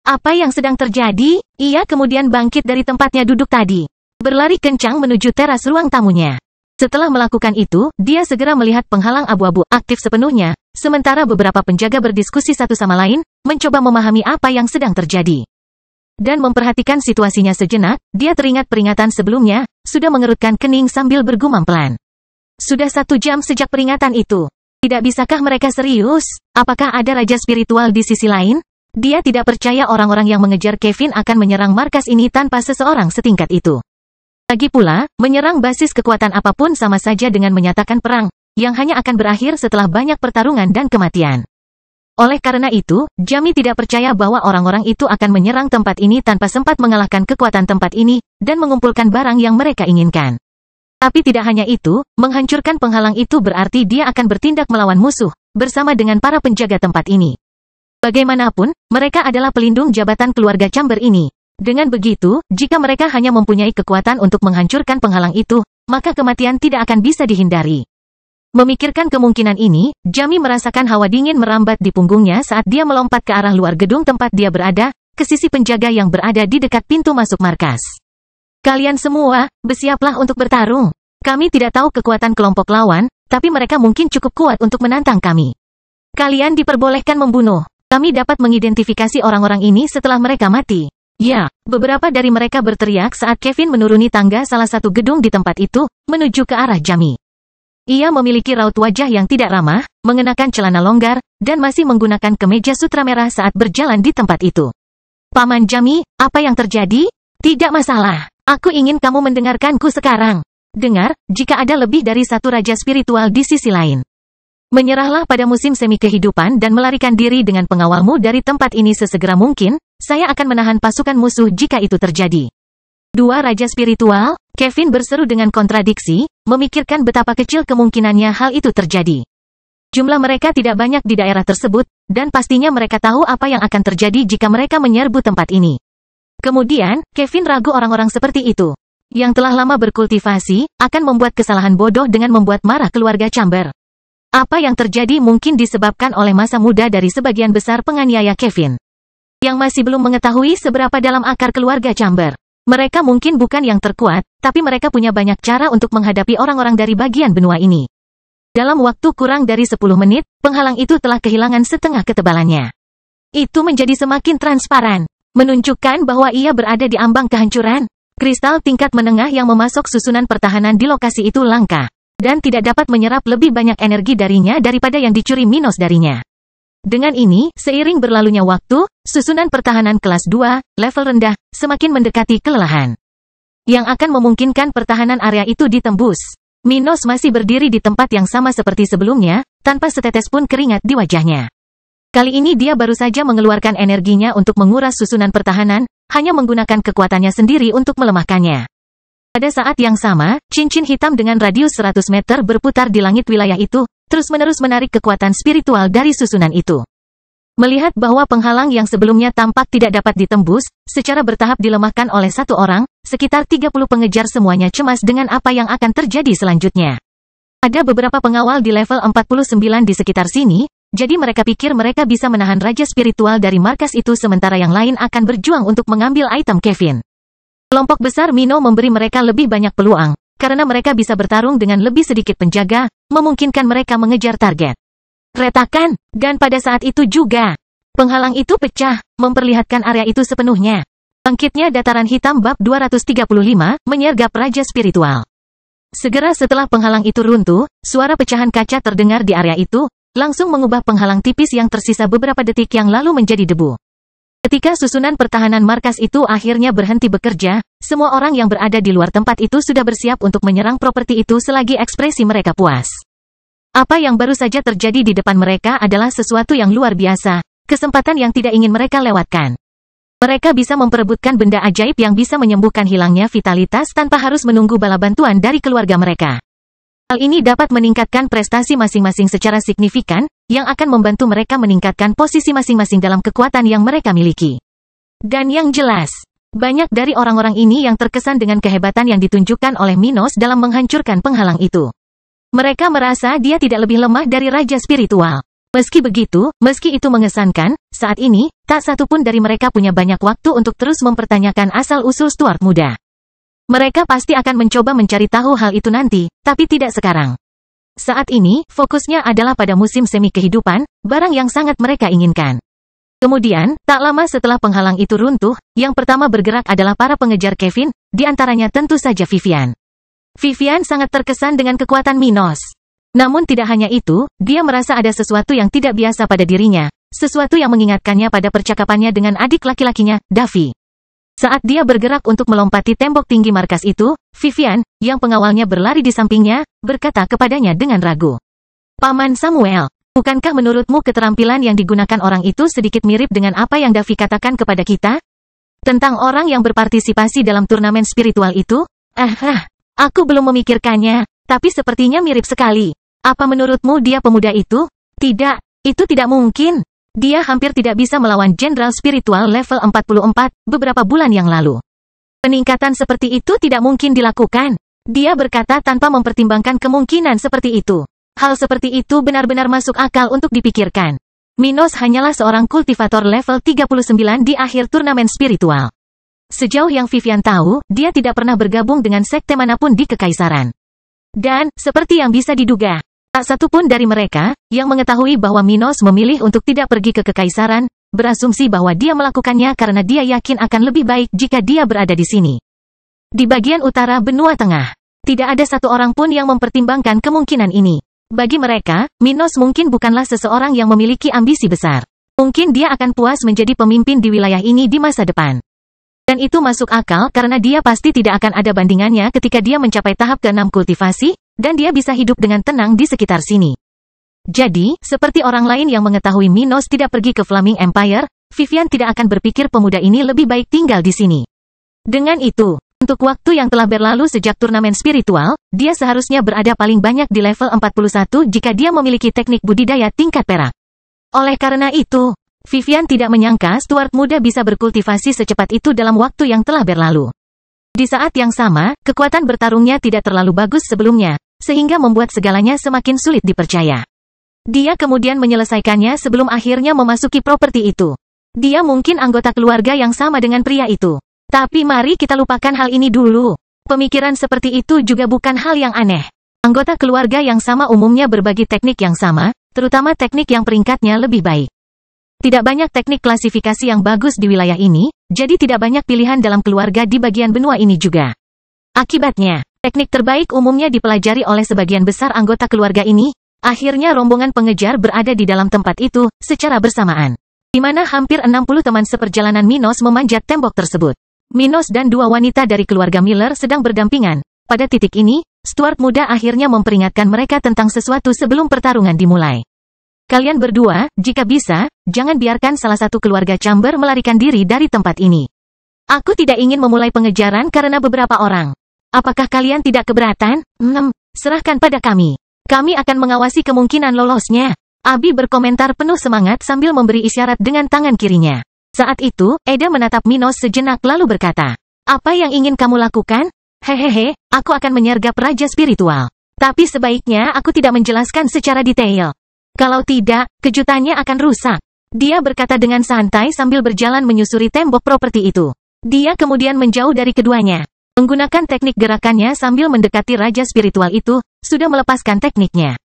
Apa yang sedang terjadi? Ia kemudian bangkit dari tempatnya duduk tadi, berlari kencang menuju teras ruang tamunya. Setelah melakukan itu, dia segera melihat penghalang abu-abu aktif sepenuhnya, sementara beberapa penjaga berdiskusi satu sama lain, mencoba memahami apa yang sedang terjadi. Dan memperhatikan situasinya sejenak, dia teringat peringatan sebelumnya, sudah mengerutkan kening sambil bergumam pelan. Sudah 1 jam sejak peringatan itu. Tidak bisakah mereka serius? Apakah ada raja spiritual di sisi lain? Dia tidak percaya orang-orang yang mengejar Kevin akan menyerang markas ini tanpa seseorang setingkat itu. Lagi pula, menyerang basis kekuatan apapun sama saja dengan menyatakan perang, yang hanya akan berakhir setelah banyak pertarungan dan kematian. Oleh karena itu, Jamie tidak percaya bahwa orang-orang itu akan menyerang tempat ini tanpa sempat mengalahkan kekuatan tempat ini, dan mengumpulkan barang yang mereka inginkan. Tapi tidak hanya itu, menghancurkan penghalang itu berarti dia akan bertindak melawan musuh, bersama dengan para penjaga tempat ini. Bagaimanapun, mereka adalah pelindung jabatan keluarga Chamber ini. Dengan begitu, jika mereka hanya mempunyai kekuatan untuk menghancurkan penghalang itu, maka kematian tidak akan bisa dihindari. Memikirkan kemungkinan ini, Jamie merasakan hawa dingin merambat di punggungnya saat dia melompat ke arah luar gedung tempat dia berada, ke sisi penjaga yang berada di dekat pintu masuk markas. Kalian semua, bersiaplah untuk bertarung. Kami tidak tahu kekuatan kelompok lawan, tapi mereka mungkin cukup kuat untuk menantang kami. Kalian diperbolehkan membunuh. Kami dapat mengidentifikasi orang-orang ini setelah mereka mati. Ya, beberapa dari mereka berteriak saat Kevin menuruni tangga salah satu gedung di tempat itu, menuju ke arah Jamie. Ia memiliki raut wajah yang tidak ramah, mengenakan celana longgar, dan masih menggunakan kemeja sutra merah saat berjalan di tempat itu. Paman Jamie, apa yang terjadi? Tidak masalah. Aku ingin kamu mendengarkanku sekarang. Dengar, jika ada lebih dari satu raja spiritual di sisi lain. Menyerahlah pada musim semi kehidupan dan melarikan diri dengan pengawalmu dari tempat ini sesegera mungkin, saya akan menahan pasukan musuh jika itu terjadi. Dua raja spiritual? Kevin berseru dengan kontradiksi, memikirkan betapa kecil kemungkinannya hal itu terjadi. Jumlah mereka tidak banyak di daerah tersebut, dan pastinya mereka tahu apa yang akan terjadi jika mereka menyerbu tempat ini. Kemudian, Kevin ragu orang-orang seperti itu, yang telah lama berkultivasi, akan membuat kesalahan bodoh dengan membuat marah keluarga Chamber. Apa yang terjadi mungkin disebabkan oleh masa muda dari sebagian besar penganiaya Kevin, yang masih belum mengetahui seberapa dalam akar keluarga Chamber. Mereka mungkin bukan yang terkuat, tapi mereka punya banyak cara untuk menghadapi orang-orang dari bagian benua ini. Dalam waktu kurang dari 10 menit, penghalang itu telah kehilangan setengah ketebalannya. Itu menjadi semakin transparan, menunjukkan bahwa ia berada di ambang kehancuran. Kristal tingkat menengah yang memasok susunan pertahanan di lokasi itu langka, dan tidak dapat menyerap lebih banyak energi darinya daripada yang dicuri Minos darinya. Dengan ini, seiring berlalunya waktu, susunan pertahanan kelas 2, level rendah, semakin mendekati kelelahan. Yang akan memungkinkan pertahanan area itu ditembus. Minos masih berdiri di tempat yang sama seperti sebelumnya, tanpa setetes pun keringat di wajahnya. Kali ini dia baru saja mengeluarkan energinya untuk menguras susunan pertahanan, hanya menggunakan kekuatannya sendiri untuk melemahkannya. Pada saat yang sama, cincin hitam dengan radius 100 meter berputar di langit wilayah itu, terus-menerus menarik kekuatan spiritual dari susunan itu. Melihat bahwa penghalang yang sebelumnya tampak tidak dapat ditembus, secara bertahap dilemahkan oleh satu orang, sekitar 30 pengejar semuanya cemas dengan apa yang akan terjadi selanjutnya. Ada beberapa pengawal di level 49 di sekitar sini, jadi mereka pikir mereka bisa menahan raja spiritual dari markas itu sementara yang lain akan berjuang untuk mengambil item Kevin. Kelompok besar Mino memberi mereka lebih banyak peluang, karena mereka bisa bertarung dengan lebih sedikit penjaga, memungkinkan mereka mengejar target. Retakan, dan pada saat itu juga, penghalang itu pecah, memperlihatkan area itu sepenuhnya. Bangkitnya dataran hitam bab 235, menyergap raja spiritual. Segera setelah penghalang itu runtuh, suara pecahan kaca terdengar di area itu, langsung mengubah penghalang tipis yang tersisa beberapa detik yang lalu menjadi debu. Ketika susunan pertahanan markas itu akhirnya berhenti bekerja, semua orang yang berada di luar tempat itu sudah bersiap untuk menyerang properti itu selagi ekspresi mereka puas. Apa yang baru saja terjadi di depan mereka adalah sesuatu yang luar biasa, kesempatan yang tidak ingin mereka lewatkan. Mereka bisa memperebutkan benda ajaib yang bisa menyembuhkan hilangnya vitalitas tanpa harus menunggu bala bantuan dari keluarga mereka. Hal ini dapat meningkatkan prestasi masing-masing secara signifikan, yang akan membantu mereka meningkatkan posisi masing-masing dalam kekuatan yang mereka miliki. Dan yang jelas, banyak dari orang-orang ini yang terkesan dengan kehebatan yang ditunjukkan oleh Minos dalam menghancurkan penghalang itu. Mereka merasa dia tidak lebih lemah dari raja spiritual. Meski begitu, meski itu mengesankan, saat ini, tak satu pun dari mereka punya banyak waktu untuk terus mempertanyakan asal-usul Stuart muda. Mereka pasti akan mencoba mencari tahu hal itu nanti, tapi tidak sekarang. Saat ini, fokusnya adalah pada musim semi kehidupan, barang yang sangat mereka inginkan. Kemudian, tak lama setelah penghalang itu runtuh, yang pertama bergerak adalah para pengejar Kevin, di antaranya tentu saja Vivian. Vivian sangat terkesan dengan kekuatan Minos. Namun tidak hanya itu, dia merasa ada sesuatu yang tidak biasa pada dirinya, sesuatu yang mengingatkannya pada percakapannya dengan adik laki-lakinya, Davy. Saat dia bergerak untuk melompati tembok tinggi markas itu, Vivian, yang pengawalnya berlari di sampingnya, berkata kepadanya dengan ragu. Paman Samuel, bukankah menurutmu keterampilan yang digunakan orang itu sedikit mirip dengan apa yang Davy katakan kepada kita? Tentang orang yang berpartisipasi dalam turnamen spiritual itu? Aku belum memikirkannya, tapi sepertinya mirip sekali. Apa menurutmu dia pemuda itu? Tidak, itu tidak mungkin. Dia hampir tidak bisa melawan jenderal spiritual level 44 beberapa bulan yang lalu. Peningkatan seperti itu tidak mungkin dilakukan. Dia berkata tanpa mempertimbangkan kemungkinan seperti itu. Hal seperti itu benar-benar masuk akal untuk dipikirkan. Minos hanyalah seorang kultivator level 39 di akhir turnamen spiritual. Sejauh yang Vivian tahu, dia tidak pernah bergabung dengan sekte manapun di Kekaisaran. Dan, seperti yang bisa diduga, Tak satu pun dari mereka yang mengetahui bahwa Minos memilih untuk tidak pergi ke kekaisaran, berasumsi bahwa dia melakukannya karena dia yakin akan lebih baik jika dia berada di sini. Di bagian utara benua tengah, tidak ada satu orang pun yang mempertimbangkan kemungkinan ini. Bagi mereka, Minos mungkin bukanlah seseorang yang memiliki ambisi besar. Mungkin dia akan puas menjadi pemimpin di wilayah ini di masa depan. Dan itu masuk akal karena dia pasti tidak akan ada bandingannya ketika dia mencapai tahap ke-6 kultivasi, dan dia bisa hidup dengan tenang di sekitar sini. Jadi, seperti orang lain yang mengetahui Minos tidak pergi ke Flaming Empire, Vivian tidak akan berpikir pemuda ini lebih baik tinggal di sini. Dengan itu, untuk waktu yang telah berlalu sejak turnamen spiritual, dia seharusnya berada paling banyak di level 41 jika dia memiliki teknik budidaya tingkat perak. Oleh karena itu, Vivian tidak menyangka Stuart muda bisa berkultivasi secepat itu dalam waktu yang telah berlalu. Di saat yang sama, kekuatan bertarungnya tidak terlalu bagus sebelumnya, sehingga membuat segalanya semakin sulit dipercaya. Dia kemudian menyelesaikannya sebelum akhirnya memasuki properti itu. Dia mungkin anggota keluarga yang sama dengan pria itu. Tapi mari kita lupakan hal ini dulu. Pemikiran seperti itu juga bukan hal yang aneh. Anggota keluarga yang sama umumnya berbagi teknik yang sama, terutama teknik yang peringkatnya lebih baik. Tidak banyak teknik klasifikasi yang bagus di wilayah ini, jadi tidak banyak pilihan dalam keluarga di bagian benua ini juga. Akibatnya, teknik terbaik umumnya dipelajari oleh sebagian besar anggota keluarga ini. Akhirnya rombongan pengejar berada di dalam tempat itu, secara bersamaan. Di mana hampir 60 teman seperjalanan Minos memanjat tembok tersebut. Minos dan dua wanita dari keluarga Miller sedang berdampingan. Pada titik ini, Stuart muda akhirnya memperingatkan mereka tentang sesuatu sebelum pertarungan dimulai. Kalian berdua, jika bisa, jangan biarkan salah satu keluarga Chamber melarikan diri dari tempat ini. Aku tidak ingin memulai pengejaran karena beberapa orang. Apakah kalian tidak keberatan? Serahkan pada kami. Kami akan mengawasi kemungkinan lolosnya. Abi berkomentar penuh semangat sambil memberi isyarat dengan tangan kirinya. Saat itu, Eda menatap Minos sejenak lalu berkata, "Apa yang ingin kamu lakukan?" "Hehehe, aku akan menyergap Raja Spiritual. Tapi sebaiknya aku tidak menjelaskan secara detail. Kalau tidak, kejutannya akan rusak." Dia berkata dengan santai sambil berjalan menyusuri tembok properti itu. Dia kemudian menjauh dari keduanya. Menggunakan teknik gerakannya sambil mendekati Raja Spiritual itu, sudah melepaskan tekniknya.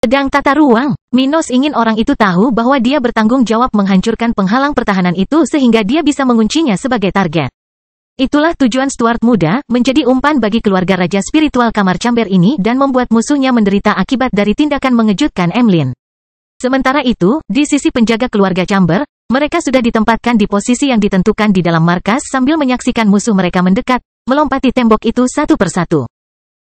Sedang tata ruang, Minos ingin orang itu tahu bahwa dia bertanggung jawab menghancurkan penghalang pertahanan itu sehingga dia bisa menguncinya sebagai target. Itulah tujuan Stuart muda, menjadi umpan bagi keluarga Raja Spiritual Kamar Chamber ini dan membuat musuhnya menderita akibat dari tindakan mengejutkan Emlyn. Sementara itu, di sisi penjaga keluarga Chamber, mereka sudah ditempatkan di posisi yang ditentukan di dalam markas sambil menyaksikan musuh mereka mendekat, melompati tembok itu satu persatu.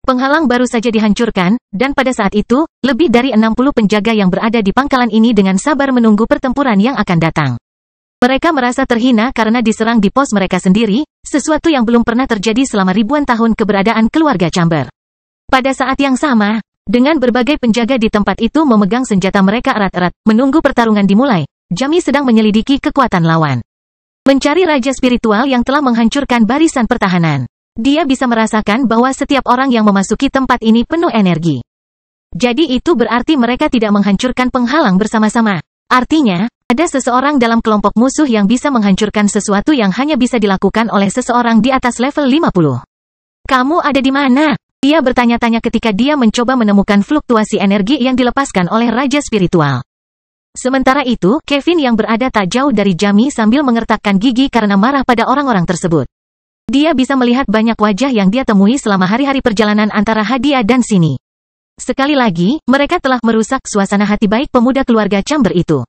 Penghalang baru saja dihancurkan, dan pada saat itu, lebih dari 60 penjaga yang berada di pangkalan ini dengan sabar menunggu pertempuran yang akan datang. Mereka merasa terhina karena diserang di pos mereka sendiri, sesuatu yang belum pernah terjadi selama ribuan tahun keberadaan keluarga Chamber. Pada saat yang sama, dengan berbagai penjaga di tempat itu memegang senjata mereka erat-erat, menunggu pertarungan dimulai, Jamie sedang menyelidiki kekuatan lawan. Mencari Raja Spiritual yang telah menghancurkan barisan pertahanan. Dia bisa merasakan bahwa setiap orang yang memasuki tempat ini penuh energi. Jadi itu berarti mereka tidak menghancurkan penghalang bersama-sama. Artinya, ada seseorang dalam kelompok musuh yang bisa menghancurkan sesuatu yang hanya bisa dilakukan oleh seseorang di atas level 50. Kamu ada di mana? Dia bertanya-tanya ketika dia mencoba menemukan fluktuasi energi yang dilepaskan oleh Raja Spiritual. Sementara itu, Kevin yang berada tak jauh dari Jamie sambil mengertakkan gigi karena marah pada orang-orang tersebut. Dia bisa melihat banyak wajah yang dia temui selama hari-hari perjalanan antara Hadiah dan sini. Sekali lagi, mereka telah merusak suasana hati baik pemuda keluarga Chamber itu.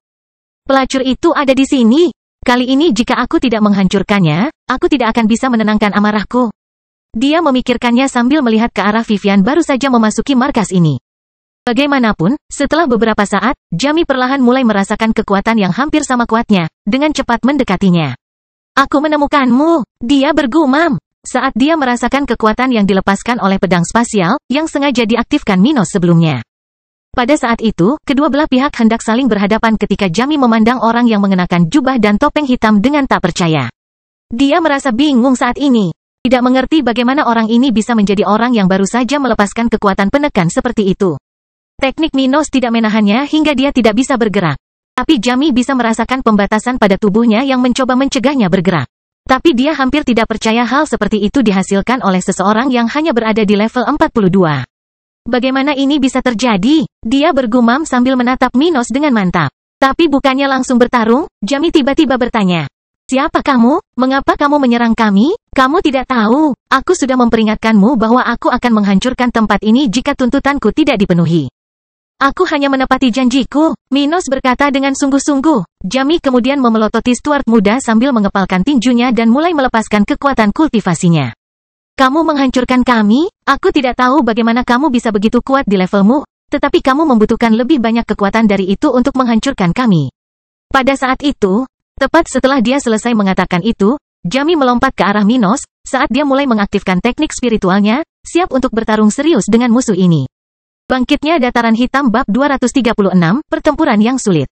Pelacur itu ada di sini. Kali ini jika aku tidak menghancurkannya, aku tidak akan bisa menenangkan amarahku. Dia memikirkannya sambil melihat ke arah Vivian baru saja memasuki markas ini. Bagaimanapun, setelah beberapa saat, Jamie perlahan mulai merasakan kekuatan yang hampir sama kuatnya, dengan cepat mendekatinya. "Aku menemukanmu," dia bergumam, saat dia merasakan kekuatan yang dilepaskan oleh pedang spasial, yang sengaja diaktifkan Minos sebelumnya. Pada saat itu, kedua belah pihak hendak saling berhadapan ketika Jamie memandang orang yang mengenakan jubah dan topeng hitam dengan tak percaya. Dia merasa bingung saat ini. Tidak mengerti bagaimana orang ini bisa menjadi orang yang baru saja melepaskan kekuatan penekan seperti itu. Teknik Minos tidak menahannya hingga dia tidak bisa bergerak. Tapi Jamie bisa merasakan pembatasan pada tubuhnya yang mencoba mencegahnya bergerak. Tapi dia hampir tidak percaya hal seperti itu dihasilkan oleh seseorang yang hanya berada di level 42. Bagaimana ini bisa terjadi? Dia bergumam sambil menatap Minos dengan mantap. Tapi bukannya langsung bertarung, Jami tiba-tiba bertanya. Siapa kamu? Mengapa kamu menyerang kami? Kamu tidak tahu. Aku sudah memperingatkanmu bahwa aku akan menghancurkan tempat ini jika tuntutanku tidak dipenuhi. Aku hanya menepati janjiku, Minos berkata dengan sungguh-sungguh. Jami kemudian memelototi Stuart muda sambil mengepalkan tinjunya dan mulai melepaskan kekuatan kultivasinya. Kamu menghancurkan kami? Aku tidak tahu bagaimana kamu bisa begitu kuat di levelmu, tetapi kamu membutuhkan lebih banyak kekuatan dari itu untuk menghancurkan kami. Pada saat itu, tepat setelah dia selesai mengatakan itu, Jami melompat ke arah Minos, saat dia mulai mengaktifkan teknik spiritualnya, siap untuk bertarung serius dengan musuh ini. Bangkitnya dataran hitam bab 236, pertempuran yang sulit.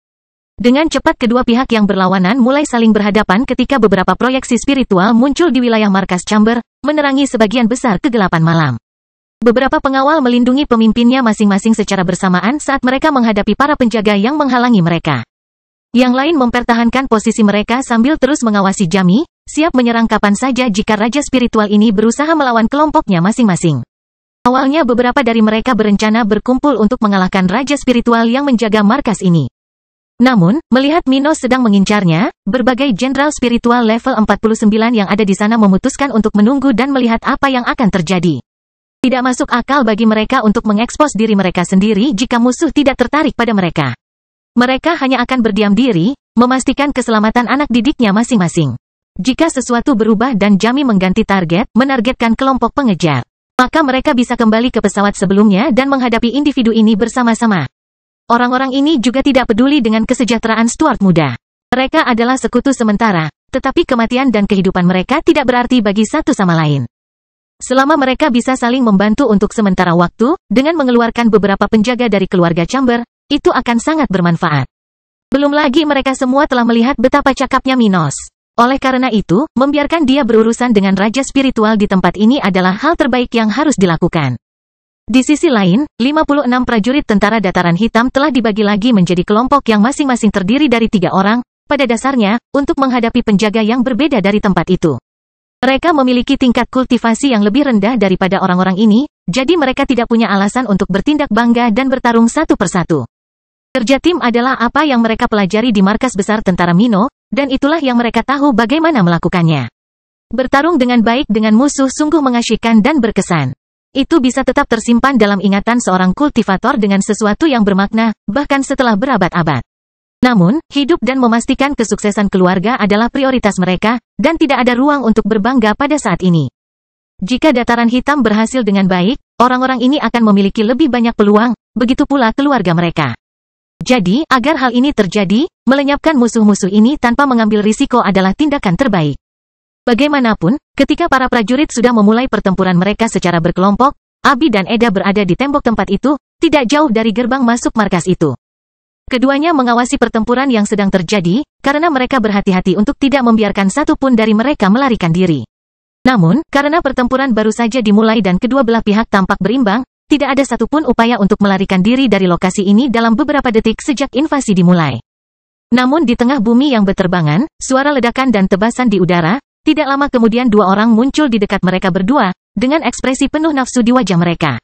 Dengan cepat kedua pihak yang berlawanan mulai saling berhadapan ketika beberapa proyeksi spiritual muncul di wilayah markas Chamber, menerangi sebagian besar kegelapan malam. Beberapa pengawal melindungi pemimpinnya masing-masing secara bersamaan saat mereka menghadapi para penjaga yang menghalangi mereka. Yang lain mempertahankan posisi mereka sambil terus mengawasi Jami, siap menyerang kapan saja jika raja spiritual ini berusaha melawan kelompoknya masing-masing. Awalnya beberapa dari mereka berencana berkumpul untuk mengalahkan raja spiritual yang menjaga markas ini. Namun, melihat Minos sedang mengincarnya, berbagai jenderal spiritual level 49 yang ada di sana memutuskan untuk menunggu dan melihat apa yang akan terjadi. Tidak masuk akal bagi mereka untuk mengekspos diri mereka sendiri jika musuh tidak tertarik pada mereka. Mereka hanya akan berdiam diri, memastikan keselamatan anak didiknya masing-masing. Jika sesuatu berubah dan Jami mengganti target, menargetkan kelompok pengejar, maka mereka bisa kembali ke pesawat sebelumnya dan menghadapi individu ini bersama-sama. Orang-orang ini juga tidak peduli dengan kesejahteraan Stuart muda. Mereka adalah sekutu sementara, tetapi kematian dan kehidupan mereka tidak berarti bagi satu sama lain. Selama mereka bisa saling membantu untuk sementara waktu, dengan mengeluarkan beberapa penjaga dari keluarga Chamber, itu akan sangat bermanfaat. Belum lagi mereka semua telah melihat betapa cakapnya Minos. Oleh karena itu, membiarkan dia berurusan dengan raja spiritual di tempat ini adalah hal terbaik yang harus dilakukan. Di sisi lain, 56 prajurit tentara dataran hitam telah dibagi lagi menjadi kelompok yang masing-masing terdiri dari 3 orang, pada dasarnya, untuk menghadapi penjaga yang berbeda dari tempat itu. Mereka memiliki tingkat kultivasi yang lebih rendah daripada orang-orang ini, jadi mereka tidak punya alasan untuk bertindak bangga dan bertarung satu persatu. Kerja tim adalah apa yang mereka pelajari di markas besar tentara Mino, dan itulah yang mereka tahu bagaimana melakukannya. Bertarung dengan baik dengan musuh sungguh mengasyikkan dan berkesan. Itu bisa tetap tersimpan dalam ingatan seorang kultivator dengan sesuatu yang bermakna, bahkan setelah berabad-abad. Namun, hidup dan memastikan kesuksesan keluarga adalah prioritas mereka, dan tidak ada ruang untuk berbangga pada saat ini. Jika dataran hitam berhasil dengan baik, orang-orang ini akan memiliki lebih banyak peluang, begitu pula keluarga mereka. Jadi, agar hal ini terjadi, melenyapkan musuh-musuh ini tanpa mengambil risiko adalah tindakan terbaik. Bagaimanapun, ketika para prajurit sudah memulai pertempuran mereka secara berkelompok, Abi dan Eda berada di tembok tempat itu, tidak jauh dari gerbang masuk markas itu. Keduanya mengawasi pertempuran yang sedang terjadi, karena mereka berhati-hati untuk tidak membiarkan satu pun dari mereka melarikan diri. Namun, karena pertempuran baru saja dimulai dan kedua belah pihak tampak berimbang, tidak ada satupun upaya untuk melarikan diri dari lokasi ini dalam beberapa detik sejak invasi dimulai. Namun di tengah bumi yang berterbangan, suara ledakan dan tebasan di udara, tidak lama kemudian 2 orang muncul di dekat mereka berdua, dengan ekspresi penuh nafsu di wajah mereka.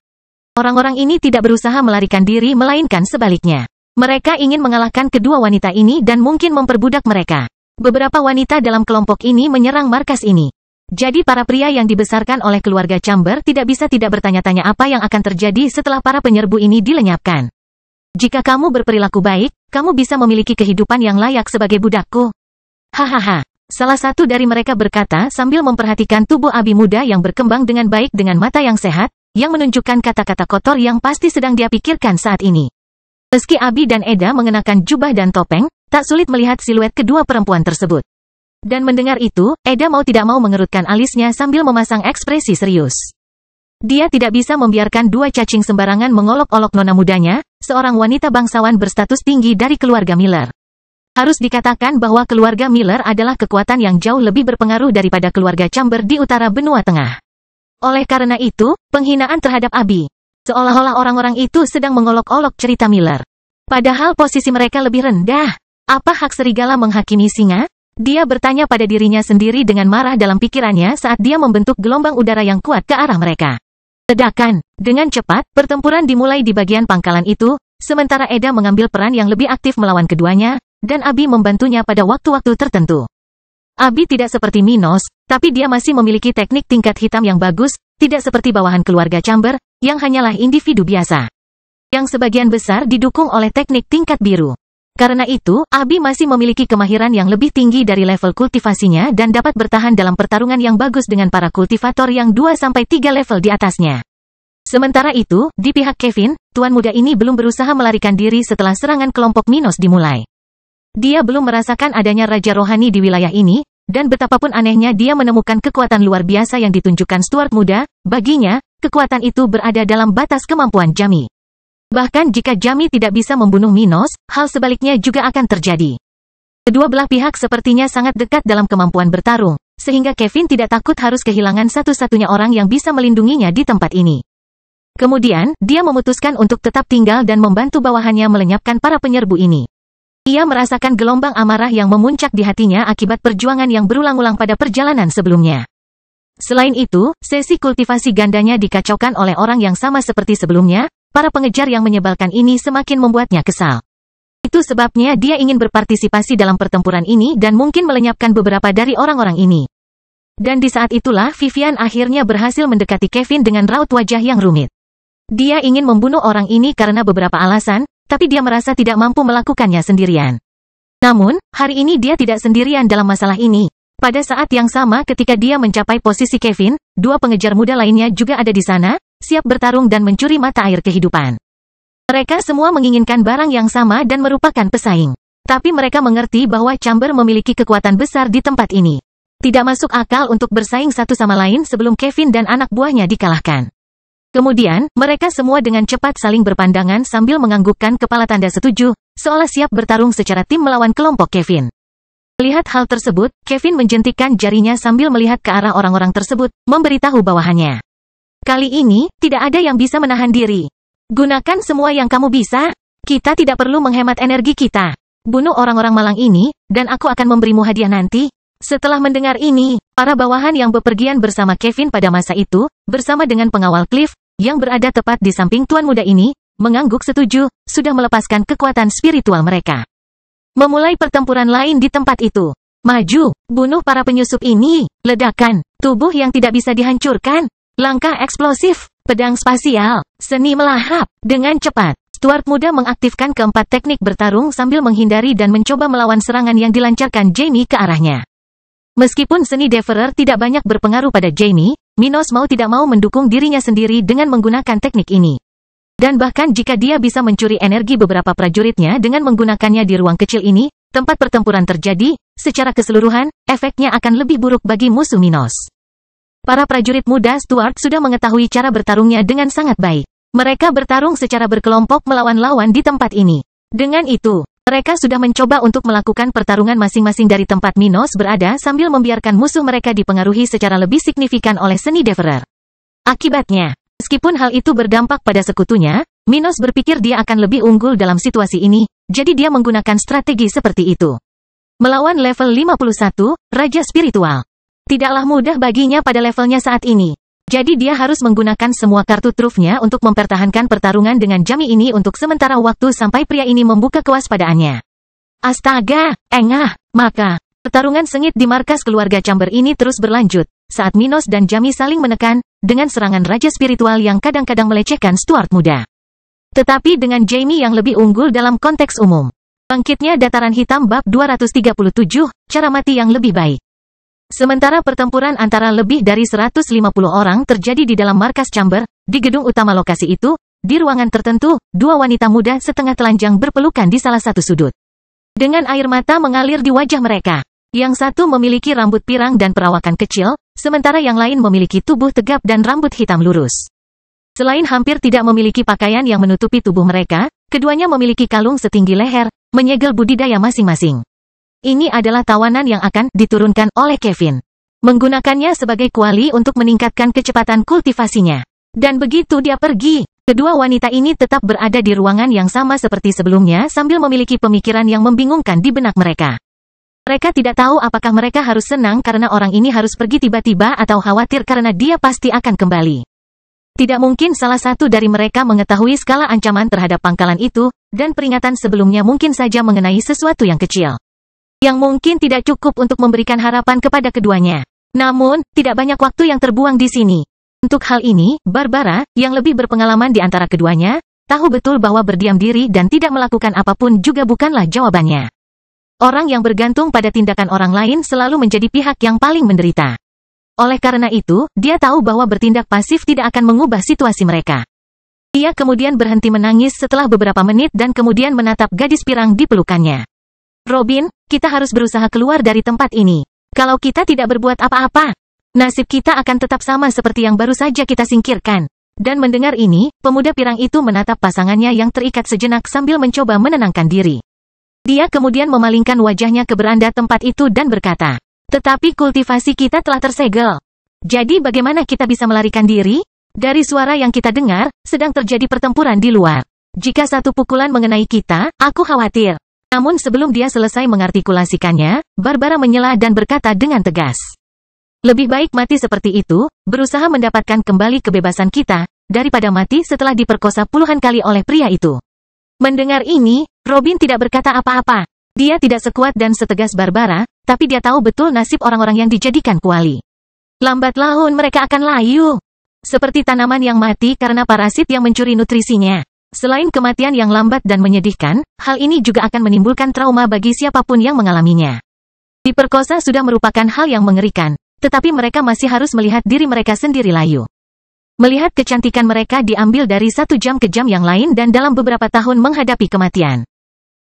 Orang-orang ini tidak berusaha melarikan diri melainkan sebaliknya. Mereka ingin mengalahkan kedua wanita ini dan mungkin memperbudak mereka. Beberapa wanita dalam kelompok ini menyerang markas ini. Jadi para pria yang dibesarkan oleh keluarga Chamber tidak bisa tidak bertanya-tanya apa yang akan terjadi setelah para penyerbu ini dilenyapkan. Jika kamu berperilaku baik, kamu bisa memiliki kehidupan yang layak sebagai budakku. Hahaha. Salah satu dari mereka berkata sambil memperhatikan tubuh Abi muda yang berkembang dengan baik dengan mata yang sehat, yang menunjukkan kata-kata kotor yang pasti sedang dia pikirkan saat ini. Meski Abi dan Eda mengenakan jubah dan topeng, tak sulit melihat siluet kedua perempuan tersebut. Dan mendengar itu, Eda mau tidak mau mengerutkan alisnya sambil memasang ekspresi serius. Dia tidak bisa membiarkan 2 cacing sembarangan mengolok-olok nona mudanya, seorang wanita bangsawan berstatus tinggi dari keluarga Miller. Harus dikatakan bahwa keluarga Miller adalah kekuatan yang jauh lebih berpengaruh daripada keluarga Chamber di utara benua tengah. Oleh karena itu, penghinaan terhadap Abi, seolah-olah orang-orang itu sedang mengolok-olok cerita Miller. Padahal posisi mereka lebih rendah. Apa hak serigala menghakimi singa? Dia bertanya pada dirinya sendiri dengan marah dalam pikirannya saat dia membentuk gelombang udara yang kuat ke arah mereka. Ledakan. Dengan cepat, pertempuran dimulai di bagian pangkalan itu, sementara Eda mengambil peran yang lebih aktif melawan keduanya, dan Abi membantunya pada waktu-waktu tertentu. Abi tidak seperti Minos, tapi dia masih memiliki teknik tingkat hitam yang bagus, tidak seperti bawahan keluarga Chamber, yang hanyalah individu biasa. Yang sebagian besar didukung oleh teknik tingkat biru. Karena itu, Abi masih memiliki kemahiran yang lebih tinggi dari level kultivasinya dan dapat bertahan dalam pertarungan yang bagus dengan para kultivator yang 2-3 level di atasnya. Sementara itu, di pihak Kevin, tuan muda ini belum berusaha melarikan diri setelah serangan kelompok Minos dimulai. Dia belum merasakan adanya raja rohani di wilayah ini, dan betapapun anehnya dia menemukan kekuatan luar biasa yang ditunjukkan Stuart muda, baginya, kekuatan itu berada dalam batas kemampuan Jamie. Bahkan jika Jamie tidak bisa membunuh Minos, hal sebaliknya juga akan terjadi. Kedua belah pihak sepertinya sangat dekat dalam kemampuan bertarung, sehingga Kevin tidak takut harus kehilangan satu-satunya orang yang bisa melindunginya di tempat ini. Kemudian, dia memutuskan untuk tetap tinggal dan membantu bawahannya melenyapkan para penyerbu ini. Ia merasakan gelombang amarah yang memuncak di hatinya akibat perjuangan yang berulang-ulang pada perjalanan sebelumnya. Selain itu, sesi kultivasi gandanya dikacaukan oleh orang yang sama seperti sebelumnya. Para pengejar yang menyebalkan ini semakin membuatnya kesal. Itu sebabnya dia ingin berpartisipasi dalam pertempuran ini dan mungkin melenyapkan beberapa dari orang-orang ini. Dan di saat itulah Vivian akhirnya berhasil mendekati Kevin dengan raut wajah yang rumit. Dia ingin membunuh orang ini karena beberapa alasan, tapi dia merasa tidak mampu melakukannya sendirian. Namun, hari ini dia tidak sendirian dalam masalah ini. Pada saat yang sama ketika dia mencapai posisi Kevin, dua pengejar muda lainnya juga ada di sana, siap bertarung dan mencuri mata air kehidupan. Mereka semua menginginkan barang yang sama dan merupakan pesaing. Tapi mereka mengerti bahwa Chamber memiliki kekuatan besar di tempat ini. Tidak masuk akal untuk bersaing satu sama lain sebelum Kevin dan anak buahnya dikalahkan. Kemudian, mereka semua dengan cepat saling berpandangan sambil menganggukkan kepala tanda setuju, seolah siap bertarung secara tim melawan kelompok Kevin. Melihat hal tersebut, Kevin menjentikkan jarinya sambil melihat ke arah orang-orang tersebut, memberitahu bawahannya. Kali ini, tidak ada yang bisa menahan diri. Gunakan semua yang kamu bisa. Kita tidak perlu menghemat energi kita. Bunuh orang-orang malang ini, dan aku akan memberimu hadiah nanti. Setelah mendengar ini, para bawahan yang bepergian bersama Kevin pada masa itu, bersama dengan pengawal Cliff, yang berada tepat di samping tuan muda ini, mengangguk setuju, sudah melepaskan kekuatan spiritual mereka. Memulai pertempuran lain di tempat itu. Maju, bunuh para penyusup ini, ledakan, tubuh yang tidak bisa dihancurkan. Langkah eksplosif, pedang spasial, seni melahap. Dengan cepat, Stuart muda mengaktifkan keempat teknik bertarung sambil menghindari dan mencoba melawan serangan yang dilancarkan Jamie ke arahnya. Meskipun seni Deverer tidak banyak berpengaruh pada Jamie, Minos mau tidak mau mendukung dirinya sendiri dengan menggunakan teknik ini. Dan bahkan jika dia bisa mencuri energi beberapa prajuritnya dengan menggunakannya di ruang kecil ini, tempat pertempuran terjadi, secara keseluruhan, efeknya akan lebih buruk bagi musuh Minos. Para prajurit muda Stuart sudah mengetahui cara bertarungnya dengan sangat baik. Mereka bertarung secara berkelompok melawan lawan di tempat ini. Dengan itu, mereka sudah mencoba untuk melakukan pertarungan masing-masing dari tempat Minos berada sambil membiarkan musuh mereka dipengaruhi secara lebih signifikan oleh seni Deverer. Akibatnya, meskipun hal itu berdampak pada sekutunya, Minos berpikir dia akan lebih unggul dalam situasi ini, jadi dia menggunakan strategi seperti itu. Melawan level 51, Raja Spiritual. Tidaklah mudah baginya pada levelnya saat ini. Jadi dia harus menggunakan semua kartu trufnya untuk mempertahankan pertarungan dengan Jamie ini untuk sementara waktu sampai pria ini membuka kewaspadaannya. Astaga, engah, maka, pertarungan sengit di markas keluarga Chamber ini terus berlanjut, saat Minos dan Jamie saling menekan, dengan serangan Raja Spiritual yang kadang-kadang melecehkan Stuart muda. Tetapi dengan Jamie yang lebih unggul dalam konteks umum. Bangkitnya Dataran Hitam bab 237, cara mati yang lebih baik. Sementara pertempuran antara lebih dari 150 orang terjadi di dalam markas Chamber, di gedung utama lokasi itu, di ruangan tertentu, dua wanita muda setengah telanjang berpelukan di salah satu sudut. Dengan air mata mengalir di wajah mereka. Yang satu memiliki rambut pirang dan perawakan kecil, sementara yang lain memiliki tubuh tegap dan rambut hitam lurus. Selain hampir tidak memiliki pakaian yang menutupi tubuh mereka, keduanya memiliki kalung setinggi leher, menyegel budidaya masing-masing. Ini adalah tawanan yang akan diturunkan oleh Kevin. Menggunakannya sebagai kuali untuk meningkatkan kecepatan kultivasinya. Dan begitu dia pergi, kedua wanita ini tetap berada di ruangan yang sama seperti sebelumnya sambil memiliki pemikiran yang membingungkan di benak mereka. Mereka tidak tahu apakah mereka harus senang karena orang ini harus pergi tiba-tiba atau khawatir karena dia pasti akan kembali. Tidak mungkin salah satu dari mereka mengetahui skala ancaman terhadap pangkalan itu, dan peringatan sebelumnya mungkin saja mengenai sesuatu yang kecil, yang mungkin tidak cukup untuk memberikan harapan kepada keduanya. Namun, tidak banyak waktu yang terbuang di sini. Untuk hal ini, Barbara, yang lebih berpengalaman di antara keduanya, tahu betul bahwa berdiam diri dan tidak melakukan apapun juga bukanlah jawabannya. Orang yang bergantung pada tindakan orang lain selalu menjadi pihak yang paling menderita. Oleh karena itu, dia tahu bahwa bertindak pasif tidak akan mengubah situasi mereka. Dia kemudian berhenti menangis setelah beberapa menit dan kemudian menatap gadis pirang di pelukannya. Robin, kita harus berusaha keluar dari tempat ini. Kalau kita tidak berbuat apa-apa, nasib kita akan tetap sama seperti yang baru saja kita singkirkan. Dan mendengar ini, pemuda pirang itu menatap pasangannya yang terikat sejenak sambil mencoba menenangkan diri. Dia kemudian memalingkan wajahnya ke beranda tempat itu dan berkata, tetapi kultivasi kita telah tersegel. Jadi bagaimana kita bisa melarikan diri? Dari suara yang kita dengar, sedang terjadi pertempuran di luar. Jika satu pukulan mengenai kita, aku khawatir. Namun sebelum dia selesai mengartikulasikannya, Barbara menyela dan berkata dengan tegas. Lebih baik mati seperti itu, berusaha mendapatkan kembali kebebasan kita, daripada mati setelah diperkosa puluhan kali oleh pria itu. Mendengar ini, Robin tidak berkata apa-apa. Dia tidak sekuat dan setegas Barbara, tapi dia tahu betul nasib orang-orang yang dijadikan kuali. Lambat laun mereka akan layu. Seperti tanaman yang mati karena parasit yang mencuri nutrisinya. Selain kematian yang lambat dan menyedihkan, hal ini juga akan menimbulkan trauma bagi siapapun yang mengalaminya. Diperkosa sudah merupakan hal yang mengerikan, tetapi mereka masih harus melihat diri mereka sendiri layu. Melihat kecantikan mereka diambil dari satu jam ke jam yang lain dan dalam beberapa tahun menghadapi kematian.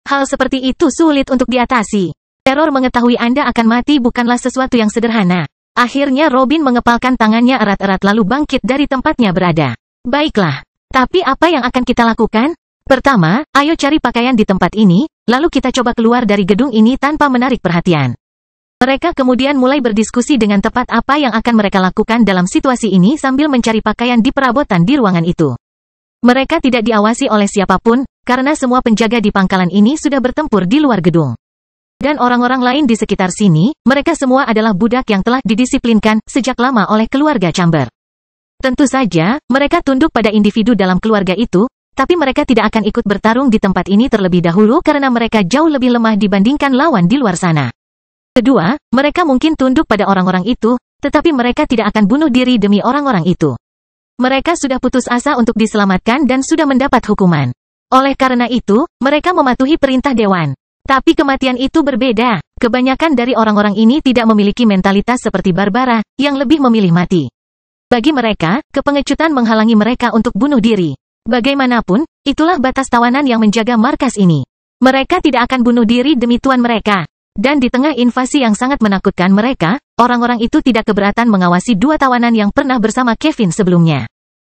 Hal seperti itu sulit untuk diatasi. Teror mengetahui Anda akan mati bukanlah sesuatu yang sederhana. Akhirnya Robin mengepalkan tangannya erat-erat lalu bangkit dari tempatnya berada. Baiklah. Tapi apa yang akan kita lakukan? Pertama, ayo cari pakaian di tempat ini, lalu kita coba keluar dari gedung ini tanpa menarik perhatian. Mereka kemudian mulai berdiskusi dengan tepat apa yang akan mereka lakukan dalam situasi ini sambil mencari pakaian di perabotan di ruangan itu. Mereka tidak diawasi oleh siapapun, karena semua penjaga di pangkalan ini sudah bertempur di luar gedung. Dan orang-orang lain di sekitar sini, mereka semua adalah budak yang telah didisiplinkan sejak lama oleh keluarga Chamber. Tentu saja, mereka tunduk pada individu dalam keluarga itu, tapi mereka tidak akan ikut bertarung di tempat ini terlebih dahulu karena mereka jauh lebih lemah dibandingkan lawan di luar sana. Kedua, mereka mungkin tunduk pada orang-orang itu, tetapi mereka tidak akan bunuh diri demi orang-orang itu. Mereka sudah putus asa untuk diselamatkan dan sudah mendapat hukuman. Oleh karena itu, mereka mematuhi perintah dewan. Tapi kematian itu berbeda. Kebanyakan dari orang-orang ini tidak memiliki mentalitas seperti Barbara, yang lebih memilih mati. Bagi mereka, kepengecutan menghalangi mereka untuk bunuh diri. Bagaimanapun, itulah batas tawanan yang menjaga markas ini. Mereka tidak akan bunuh diri demi tuan mereka. Dan di tengah invasi yang sangat menakutkan mereka, orang-orang itu tidak keberatan mengawasi dua tawanan yang pernah bersama Kevin sebelumnya.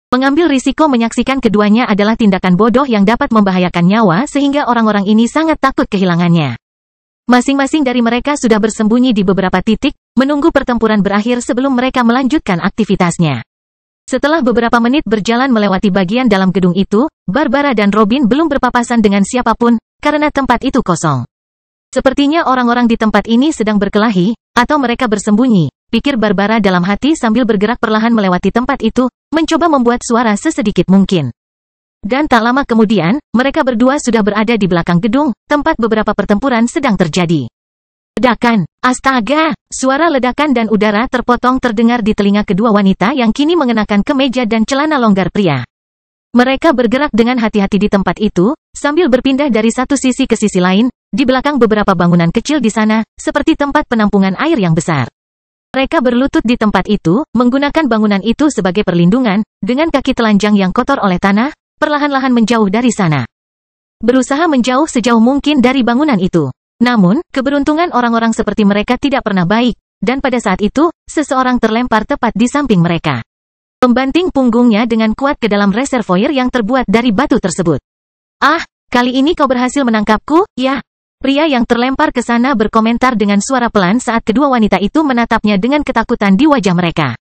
Mengambil risiko menyaksikan keduanya adalah tindakan bodoh yang dapat membahayakan nyawa sehingga orang-orang ini sangat takut kehilangannya. Masing-masing dari mereka sudah bersembunyi di beberapa titik, menunggu pertempuran berakhir sebelum mereka melanjutkan aktivitasnya. Setelah beberapa menit berjalan melewati bagian dalam gedung itu, Barbara dan Robin belum berpapasan dengan siapapun, karena tempat itu kosong. Sepertinya orang-orang di tempat ini sedang berkelahi, atau mereka bersembunyi, pikir Barbara dalam hati sambil bergerak perlahan melewati tempat itu, mencoba membuat suara sesedikit mungkin. Dan tak lama kemudian, mereka berdua sudah berada di belakang gedung, tempat beberapa pertempuran sedang terjadi. Ledakan, astaga, suara ledakan dan udara terpotong terdengar di telinga kedua wanita yang kini mengenakan kemeja dan celana longgar pria. Mereka bergerak dengan hati-hati di tempat itu, sambil berpindah dari satu sisi ke sisi lain, di belakang beberapa bangunan kecil di sana, seperti tempat penampungan air yang besar. Mereka berlutut di tempat itu, menggunakan bangunan itu sebagai perlindungan, dengan kaki telanjang yang kotor oleh tanah, perlahan-lahan menjauh dari sana. Berusaha menjauh sejauh mungkin dari bangunan itu. Namun, keberuntungan orang-orang seperti mereka tidak pernah baik, dan pada saat itu, seseorang terlempar tepat di samping mereka. Membanting punggungnya dengan kuat ke dalam reservoir yang terbuat dari batu tersebut. Ah, kali ini kau berhasil menangkapku, ya? Pria yang terlempar ke sana berkomentar dengan suara pelan saat kedua wanita itu menatapnya dengan ketakutan di wajah mereka.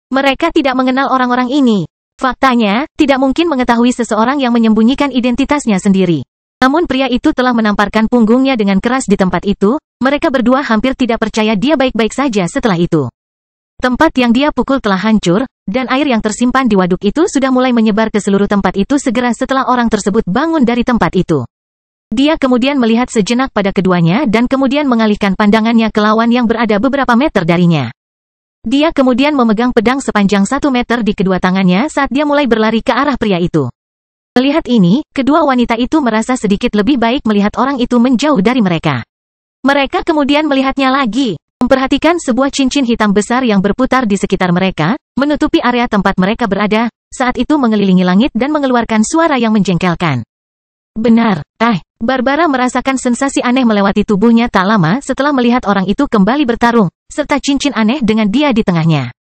Mereka tidak mengenal orang-orang ini. Faktanya, tidak mungkin mengetahui seseorang yang menyembunyikan identitasnya sendiri. Namun pria itu telah menamparkan punggungnya dengan keras di tempat itu, mereka berdua hampir tidak percaya dia baik-baik saja setelah itu. Tempat yang dia pukul telah hancur, dan air yang tersimpan di waduk itu sudah mulai menyebar ke seluruh tempat itu segera setelah orang tersebut bangun dari tempat itu. Dia kemudian melihat sejenak pada keduanya dan kemudian mengalihkan pandangannya ke lawan yang berada beberapa meter darinya. Dia kemudian memegang pedang sepanjang 1 meter di kedua tangannya saat dia mulai berlari ke arah pria itu. Melihat ini, kedua wanita itu merasa sedikit lebih baik melihat orang itu menjauh dari mereka. Mereka kemudian melihatnya lagi. Memperhatikan sebuah cincin hitam besar yang berputar di sekitar mereka, menutupi area tempat mereka berada, saat itu mengelilingi langit dan mengeluarkan suara yang menjengkelkan. Benar, Barbara merasakan sensasi aneh melewati tubuhnya tak lama setelah melihat orang itu kembali bertarung, serta cincin aneh dengan dia di tengahnya.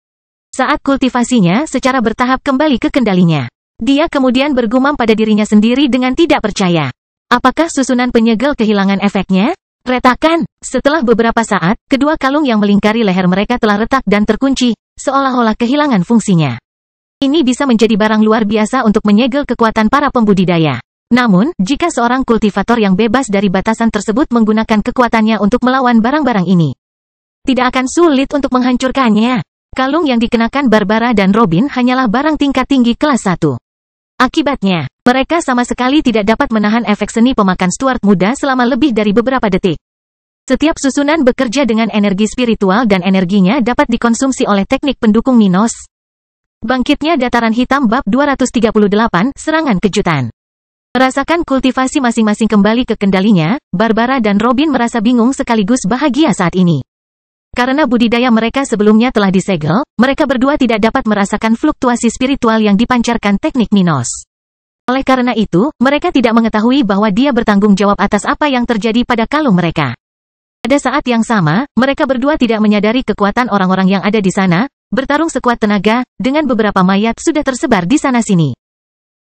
Saat kultivasinya secara bertahap kembali ke kendalinya, dia kemudian bergumam pada dirinya sendiri dengan tidak percaya. Apakah susunan penyegel kehilangan efeknya? Retakan. Setelah beberapa saat, kedua kalung yang melingkari leher mereka telah retak dan terkunci, seolah-olah kehilangan fungsinya. Ini bisa menjadi barang luar biasa untuk menyegel kekuatan para pembudidaya. Namun, jika seorang kultivator yang bebas dari batasan tersebut menggunakan kekuatannya untuk melawan barang-barang ini, tidak akan sulit untuk menghancurkannya. Kalung yang dikenakan Barbara dan Robin hanyalah barang tingkat tinggi kelas 1. Akibatnya, mereka sama sekali tidak dapat menahan efek seni pemakan Stuart muda selama lebih dari beberapa detik. Setiap susunan bekerja dengan energi spiritual dan energinya dapat dikonsumsi oleh teknik pendukung Minos. Bangkitnya dataran hitam bab 238, serangan kejutan. Merasakan kultivasi masing-masing kembali ke kendalinya, Barbara dan Robin merasa bingung sekaligus bahagia saat ini. Karena budidaya mereka sebelumnya telah disegel, mereka berdua tidak dapat merasakan fluktuasi spiritual yang dipancarkan teknik Minos. Oleh karena itu, mereka tidak mengetahui bahwa dia bertanggung jawab atas apa yang terjadi pada kalung mereka. Pada saat yang sama, mereka berdua tidak menyadari kekuatan orang-orang yang ada di sana, bertarung sekuat tenaga, dengan beberapa mayat sudah tersebar di sana-sini.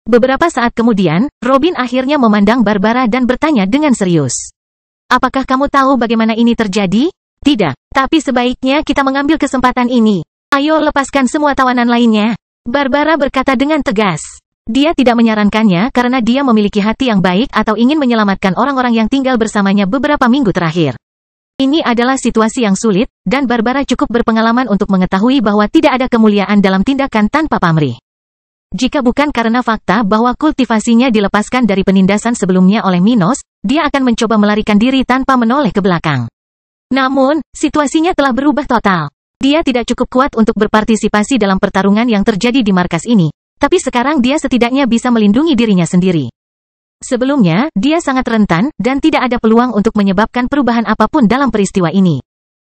Beberapa saat kemudian, Robin akhirnya memandang Barbara dan bertanya dengan serius. Apakah kamu tahu bagaimana ini terjadi? Tidak, tapi sebaiknya kita mengambil kesempatan ini. Ayo lepaskan semua tawanan lainnya. Barbara berkata dengan tegas. Dia tidak menyarankannya karena dia memiliki hati yang baik atau ingin menyelamatkan orang-orang yang tinggal bersamanya beberapa minggu terakhir. Ini adalah situasi yang sulit, dan Barbara cukup berpengalaman untuk mengetahui bahwa tidak ada kemuliaan dalam tindakan tanpa pamrih. Jika bukan karena fakta bahwa kultivasinya dilepaskan dari penindasan sebelumnya oleh Minos, dia akan mencoba melarikan diri tanpa menoleh ke belakang. Namun, situasinya telah berubah total. Dia tidak cukup kuat untuk berpartisipasi dalam pertarungan yang terjadi di markas ini, tapi sekarang dia setidaknya bisa melindungi dirinya sendiri. Sebelumnya, dia sangat rentan, dan tidak ada peluang untuk menyebabkan perubahan apapun dalam peristiwa ini.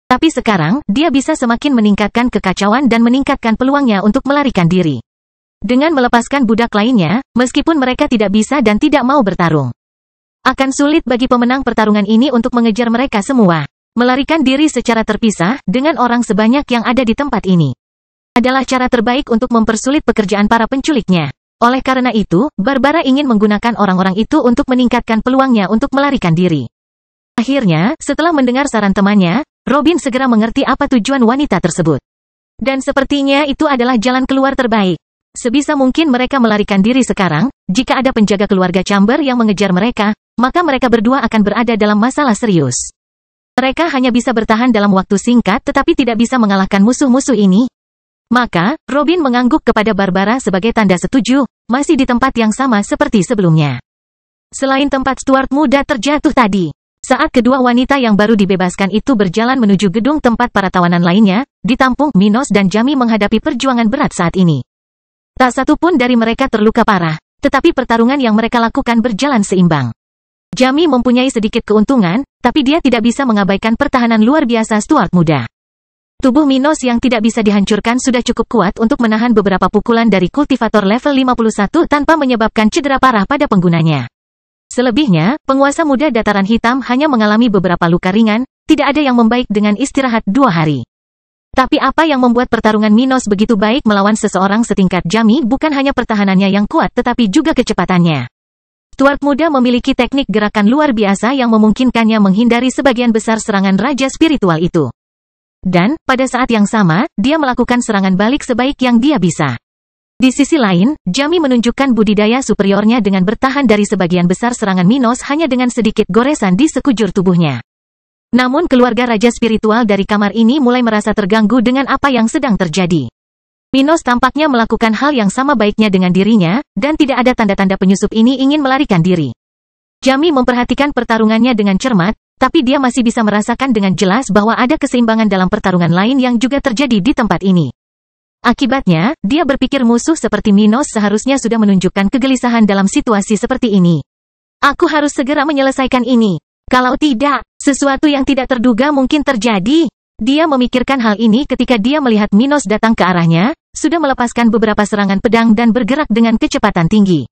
Tapi sekarang, dia bisa semakin meningkatkan kekacauan dan meningkatkan peluangnya untuk melarikan diri. Dengan melepaskan budak lainnya, meskipun mereka tidak bisa dan tidak mau bertarung, akan sulit bagi pemenang pertarungan ini untuk mengejar mereka semua. Melarikan diri secara terpisah, dengan orang sebanyak yang ada di tempat ini, adalah cara terbaik untuk mempersulit pekerjaan para penculiknya. Oleh karena itu, Barbara ingin menggunakan orang-orang itu untuk meningkatkan peluangnya untuk melarikan diri. Akhirnya, setelah mendengar saran temannya, Robin segera mengerti apa tujuan wanita tersebut. Dan sepertinya itu adalah jalan keluar terbaik. Sebisa mungkin mereka melarikan diri sekarang, jika ada penjaga keluarga Chamber yang mengejar mereka, maka mereka berdua akan berada dalam masalah serius. Mereka hanya bisa bertahan dalam waktu singkat tetapi tidak bisa mengalahkan musuh-musuh ini. Maka, Robin mengangguk kepada Barbara sebagai tanda setuju, masih di tempat yang sama seperti sebelumnya. Selain tempat Stuart muda terjatuh tadi, saat kedua wanita yang baru dibebaskan itu berjalan menuju gedung tempat para tawanan lainnya, ditampung, Minos dan Jamie menghadapi perjuangan berat saat ini. Tak satu pun dari mereka terluka parah, tetapi pertarungan yang mereka lakukan berjalan seimbang. Jamie mempunyai sedikit keuntungan, tapi dia tidak bisa mengabaikan pertahanan luar biasa Stuart muda. Tubuh Minos yang tidak bisa dihancurkan sudah cukup kuat untuk menahan beberapa pukulan dari kultivator level 51 tanpa menyebabkan cedera parah pada penggunanya. Selebihnya, penguasa muda dataran hitam hanya mengalami beberapa luka ringan, tidak ada yang membaik dengan istirahat 2 hari. Tapi apa yang membuat pertarungan Minos begitu baik melawan seseorang setingkat Jamie bukan hanya pertahanannya yang kuat tetapi juga kecepatannya. Stuart muda memiliki teknik gerakan luar biasa yang memungkinkannya menghindari sebagian besar serangan raja spiritual itu. Dan, pada saat yang sama, dia melakukan serangan balik sebaik yang dia bisa. Di sisi lain, Jamie menunjukkan budidaya superiornya dengan bertahan dari sebagian besar serangan Minos hanya dengan sedikit goresan di sekujur tubuhnya. Namun keluarga raja spiritual dari kamar ini mulai merasa terganggu dengan apa yang sedang terjadi. Minos tampaknya melakukan hal yang sama baiknya dengan dirinya, dan tidak ada tanda-tanda penyusup ini ingin melarikan diri. Jamie memperhatikan pertarungannya dengan cermat, tapi dia masih bisa merasakan dengan jelas bahwa ada keseimbangan dalam pertarungan lain yang juga terjadi di tempat ini. Akibatnya, dia berpikir musuh seperti Minos seharusnya sudah menunjukkan kegelisahan dalam situasi seperti ini. Aku harus segera menyelesaikan ini. Kalau tidak, sesuatu yang tidak terduga mungkin terjadi. Dia memikirkan hal ini ketika dia melihat Minos datang ke arahnya, sudah melepaskan beberapa serangan pedang dan bergerak dengan kecepatan tinggi.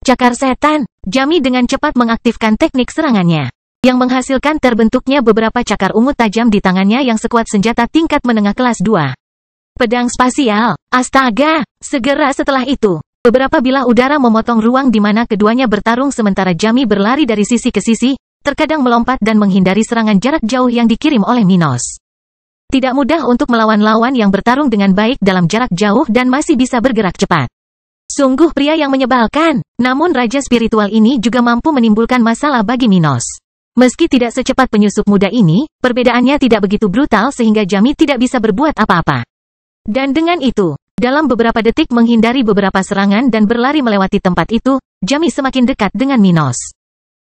Cakar setan, Jamie dengan cepat mengaktifkan teknik serangannya, yang menghasilkan terbentuknya beberapa cakar ungu tajam di tangannya yang sekuat senjata tingkat menengah kelas 2. Pedang spasial, astaga, segera setelah itu, beberapa bilah udara memotong ruang di mana keduanya bertarung sementara Jamie berlari dari sisi ke sisi, terkadang melompat dan menghindari serangan jarak jauh yang dikirim oleh Minos. Tidak mudah untuk melawan lawan yang bertarung dengan baik dalam jarak jauh dan masih bisa bergerak cepat. Sungguh pria yang menyebalkan, namun raja spiritual ini juga mampu menimbulkan masalah bagi Minos. Meski tidak secepat penyusup muda ini, perbedaannya tidak begitu brutal sehingga Jamie tidak bisa berbuat apa-apa. Dan dengan itu, dalam beberapa detik menghindari beberapa serangan dan berlari melewati tempat itu, Jamie semakin dekat dengan Minos.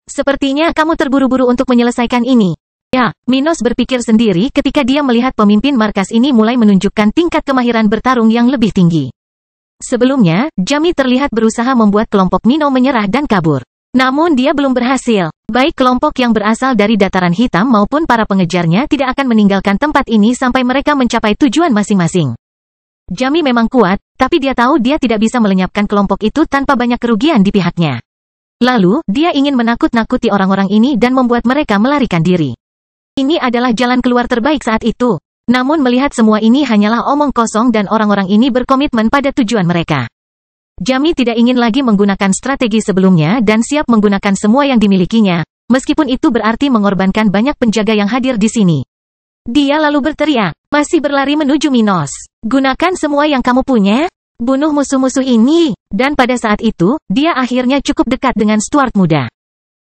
Sepertinya kamu terburu-buru untuk menyelesaikan ini. Ya, Minos berpikir sendiri ketika dia melihat pemimpin markas ini mulai menunjukkan tingkat kemahiran bertarung yang lebih tinggi. Sebelumnya, Jamie terlihat berusaha membuat kelompok Mino menyerah dan kabur. Namun dia belum berhasil. Baik kelompok yang berasal dari dataran hitam maupun para pengejarnya tidak akan meninggalkan tempat ini sampai mereka mencapai tujuan masing-masing. Jamie memang kuat, tapi dia tahu dia tidak bisa melenyapkan kelompok itu tanpa banyak kerugian di pihaknya. Lalu, dia ingin menakut-nakuti orang-orang ini dan membuat mereka melarikan diri. Ini adalah jalan keluar terbaik saat itu. Namun melihat semua ini hanyalah omong kosong dan orang-orang ini berkomitmen pada tujuan mereka. Jamie tidak ingin lagi menggunakan strategi sebelumnya dan siap menggunakan semua yang dimilikinya, meskipun itu berarti mengorbankan banyak penjaga yang hadir di sini. Dia lalu berteriak, masih berlari menuju Minos. Gunakan semua yang kamu punya. Bunuh musuh-musuh ini, dan pada saat itu, dia akhirnya cukup dekat dengan Stuart muda.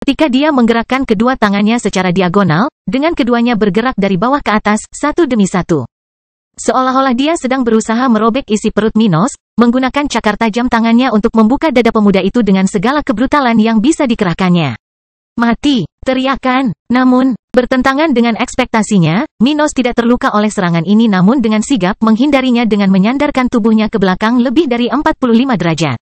Ketika dia menggerakkan kedua tangannya secara diagonal, dengan keduanya bergerak dari bawah ke atas, satu demi satu. Seolah-olah dia sedang berusaha merobek isi perut Minos, menggunakan cakar tajam tangannya untuk membuka dada pemuda itu dengan segala kebrutalan yang bisa dikerahkannya. Mati, teriakan. Namun, bertentangan dengan ekspektasinya, Minos tidak terluka oleh serangan ini namun dengan sigap menghindarinya dengan menyandarkan tubuhnya ke belakang lebih dari 45 derajat.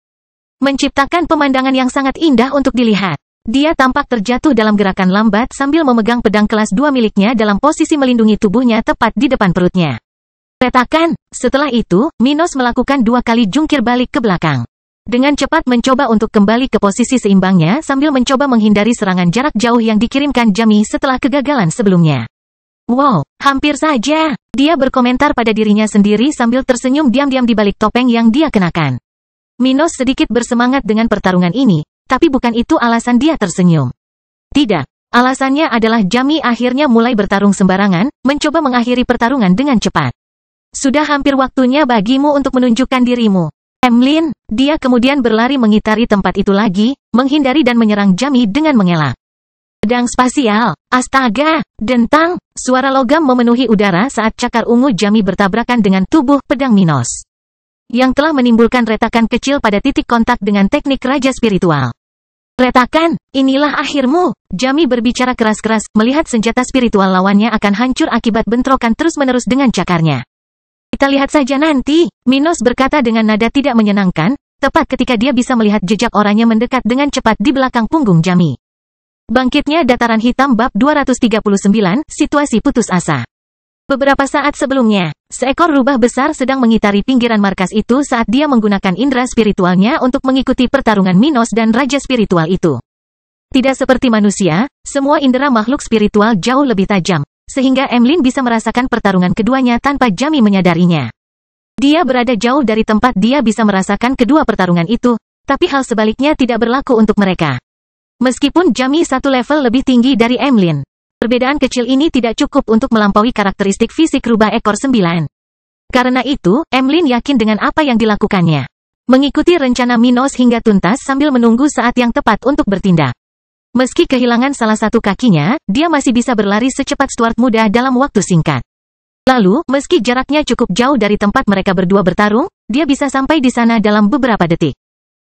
Menciptakan pemandangan yang sangat indah untuk dilihat. Dia tampak terjatuh dalam gerakan lambat sambil memegang pedang kelas 2 miliknya dalam posisi melindungi tubuhnya tepat di depan perutnya. Retakan, setelah itu, Minos melakukan 2 kali jungkir balik ke belakang. Dengan cepat mencoba untuk kembali ke posisi seimbangnya sambil mencoba menghindari serangan jarak jauh yang dikirimkan Jamie setelah kegagalan sebelumnya. Wow, hampir saja. Dia berkomentar pada dirinya sendiri sambil tersenyum diam-diam di balik topeng yang dia kenakan. Minos sedikit bersemangat dengan pertarungan ini, tapi bukan itu alasan dia tersenyum. Tidak, alasannya adalah Jamie akhirnya mulai bertarung sembarangan, mencoba mengakhiri pertarungan dengan cepat. Sudah hampir waktunya bagimu untuk menunjukkan dirimu. Emlyn, dia kemudian berlari mengitari tempat itu lagi, menghindari dan menyerang Jamie dengan mengelak. Pedang spasial, astaga, dentang, suara logam memenuhi udara saat cakar ungu Jamie bertabrakan dengan tubuh pedang Minos. Yang telah menimbulkan retakan kecil pada titik kontak dengan teknik raja spiritual. Retakan, inilah akhirmu, Jamie berbicara keras-keras, melihat senjata spiritual lawannya akan hancur akibat bentrokan terus-menerus dengan cakarnya. Kita lihat saja nanti, Minos berkata dengan nada tidak menyenangkan, tepat ketika dia bisa melihat jejak orangnya mendekat dengan cepat di belakang punggung Jamie. Bangkitnya dataran hitam bab 239, situasi putus asa. Beberapa saat sebelumnya, seekor rubah besar sedang mengitari pinggiran markas itu saat dia menggunakan indera spiritualnya untuk mengikuti pertarungan Minos dan raja spiritual itu. Tidak seperti manusia, semua indera makhluk spiritual jauh lebih tajam. Sehingga Emlyn bisa merasakan pertarungan keduanya tanpa Jamie menyadarinya. Dia berada jauh dari tempat dia bisa merasakan kedua pertarungan itu, tapi hal sebaliknya tidak berlaku untuk mereka. Meskipun Jamie satu level lebih tinggi dari Emlyn, perbedaan kecil ini tidak cukup untuk melampaui karakteristik fisik rubah ekor 9. Karena itu, Emlyn yakin dengan apa yang dilakukannya. Mengikuti rencana Minos hingga tuntas sambil menunggu saat yang tepat untuk bertindak. Meski kehilangan salah satu kakinya, dia masih bisa berlari secepat Stuart muda dalam waktu singkat. Lalu, meski jaraknya cukup jauh dari tempat mereka berdua bertarung, dia bisa sampai di sana dalam beberapa detik.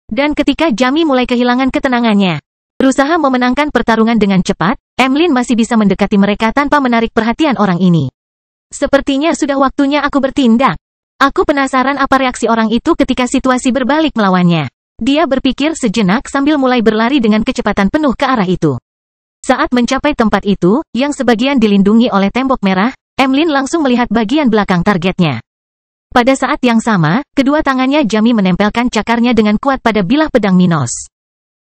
Dan ketika Jamie mulai kehilangan ketenangannya, berusaha memenangkan pertarungan dengan cepat, Emlyn masih bisa mendekati mereka tanpa menarik perhatian orang ini. Sepertinya sudah waktunya aku bertindak. Aku penasaran apa reaksi orang itu ketika situasi berbalik melawannya. Dia berpikir sejenak sambil mulai berlari dengan kecepatan penuh ke arah itu. Saat mencapai tempat itu, yang sebagian dilindungi oleh tembok merah, Emlyn langsung melihat bagian belakang targetnya. Pada saat yang sama, kedua tangannya Jamie menempelkan cakarnya dengan kuat pada bilah pedang Minos.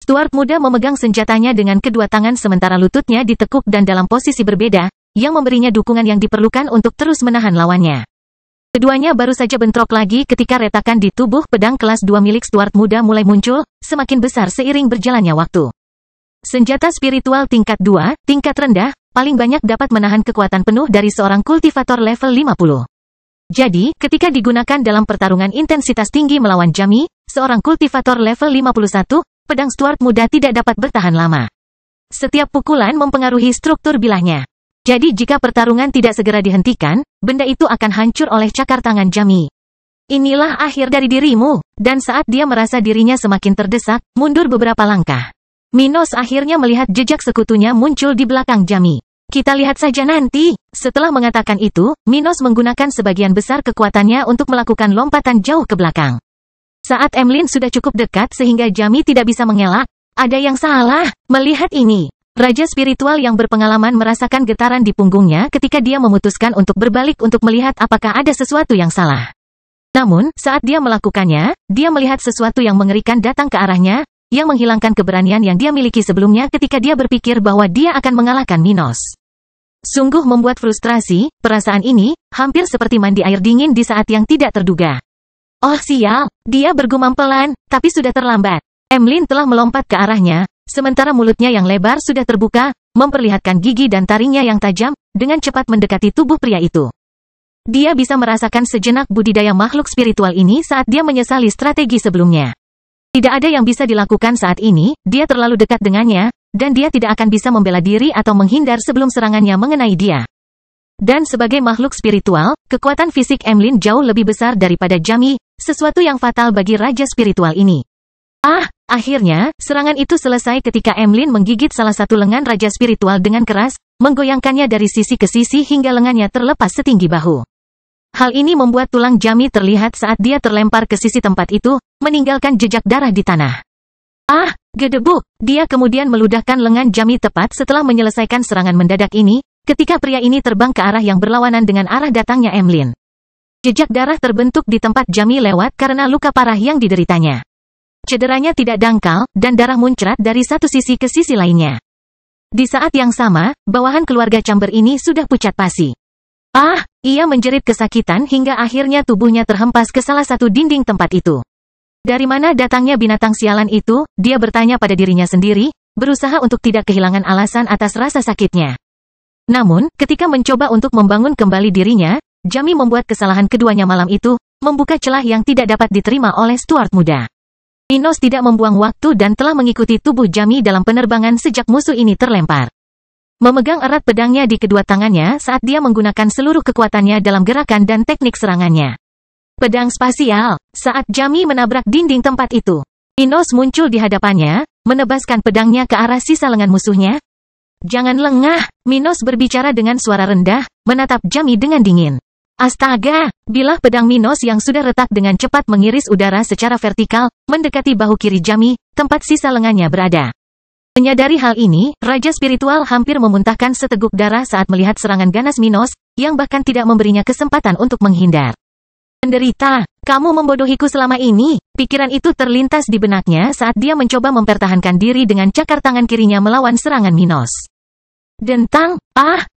Stuart muda memegang senjatanya dengan kedua tangan sementara lututnya ditekuk dan dalam posisi berbeda, yang memberinya dukungan yang diperlukan untuk terus menahan lawannya. Keduanya baru saja bentrok lagi ketika retakan di tubuh pedang kelas 2 milik Stuart muda mulai muncul, semakin besar seiring berjalannya waktu. Senjata spiritual tingkat 2, tingkat rendah, paling banyak dapat menahan kekuatan penuh dari seorang kultivator level 50. Jadi, ketika digunakan dalam pertarungan intensitas tinggi melawan Jamie, seorang kultivator level 51, pedang Stuart muda tidak dapat bertahan lama. Setiap pukulan mempengaruhi struktur bilahnya. Jadi jika pertarungan tidak segera dihentikan, benda itu akan hancur oleh cakar tangan Jamie. Inilah akhir dari dirimu, dan saat dia merasa dirinya semakin terdesak, mundur beberapa langkah. Minos akhirnya melihat jejak sekutunya muncul di belakang Jamie. Kita lihat saja nanti. Setelah mengatakan itu, Minos menggunakan sebagian besar kekuatannya untuk melakukan lompatan jauh ke belakang. Saat Emlyn sudah cukup dekat sehingga Jamie tidak bisa mengelak, ada yang salah. Melihat ini, Raja Spiritual yang berpengalaman merasakan getaran di punggungnya ketika dia memutuskan untuk berbalik untuk melihat apakah ada sesuatu yang salah. Namun, saat dia melakukannya, dia melihat sesuatu yang mengerikan datang ke arahnya, yang menghilangkan keberanian yang dia miliki sebelumnya ketika dia berpikir bahwa dia akan mengalahkan Minos. Sungguh membuat frustrasi, perasaan ini, hampir seperti mandi air dingin di saat yang tidak terduga. Oh sial, dia bergumam pelan, tapi sudah terlambat. Emlyn telah melompat ke arahnya, sementara mulutnya yang lebar sudah terbuka, memperlihatkan gigi dan taringnya yang tajam, dengan cepat mendekati tubuh pria itu. Dia bisa merasakan sejenak budidaya makhluk spiritual ini saat dia menyesali strategi sebelumnya. Tidak ada yang bisa dilakukan saat ini, dia terlalu dekat dengannya, dan dia tidak akan bisa membela diri atau menghindar sebelum serangannya mengenai dia. Dan sebagai makhluk spiritual, kekuatan fisik Emlyn jauh lebih besar daripada Jamie, sesuatu yang fatal bagi Raja Spiritual ini. Akhirnya, serangan itu selesai ketika Emlyn menggigit salah satu lengan Raja Spiritual dengan keras, menggoyangkannya dari sisi ke sisi hingga lengannya terlepas setinggi bahu. Hal ini membuat tulang Jamie terlihat saat dia terlempar ke sisi tempat itu, meninggalkan jejak darah di tanah. Gedebuk! Dia kemudian meludahkan lengan Jamie tepat setelah menyelesaikan serangan mendadak ini, ketika pria ini terbang ke arah yang berlawanan dengan arah datangnya Emlyn. Jejak darah terbentuk di tempat Jamie lewat karena luka parah yang dideritanya. Cederanya tidak dangkal, dan darah muncrat dari satu sisi ke sisi lainnya. Di saat yang sama, bawahan keluarga Chamber ini sudah pucat pasi. Ia menjerit kesakitan hingga akhirnya tubuhnya terhempas ke salah satu dinding tempat itu. Dari mana datangnya binatang sialan itu, dia bertanya pada dirinya sendiri, berusaha untuk tidak kehilangan alasan atas rasa sakitnya. Namun, ketika mencoba untuk membangun kembali dirinya, Jamie membuat kesalahan keduanya malam itu, membuka celah yang tidak dapat diterima oleh Stuart muda. Minos tidak membuang waktu dan telah mengikuti tubuh Jamie dalam penerbangan sejak musuh ini terlempar. Memegang erat pedangnya di kedua tangannya saat dia menggunakan seluruh kekuatannya dalam gerakan dan teknik serangannya. Pedang spasial. Saat Jamie menabrak dinding tempat itu, Minos muncul di hadapannya, menebaskan pedangnya ke arah sisa lengan musuhnya. Jangan lengah, Minos berbicara dengan suara rendah, menatap Jamie dengan dingin. Astaga! Bilah pedang Minos yang sudah retak dengan cepat mengiris udara secara vertikal, mendekati bahu kiri Jamie, tempat sisa lengannya berada. Menyadari hal ini, Raja Spiritual hampir memuntahkan seteguk darah saat melihat serangan ganas Minos, yang bahkan tidak memberinya kesempatan untuk menghindar. Penderita, kamu membodohiku selama ini. Pikiran itu terlintas di benaknya saat dia mencoba mempertahankan diri dengan cakar tangan kirinya melawan serangan Minos. Dentang,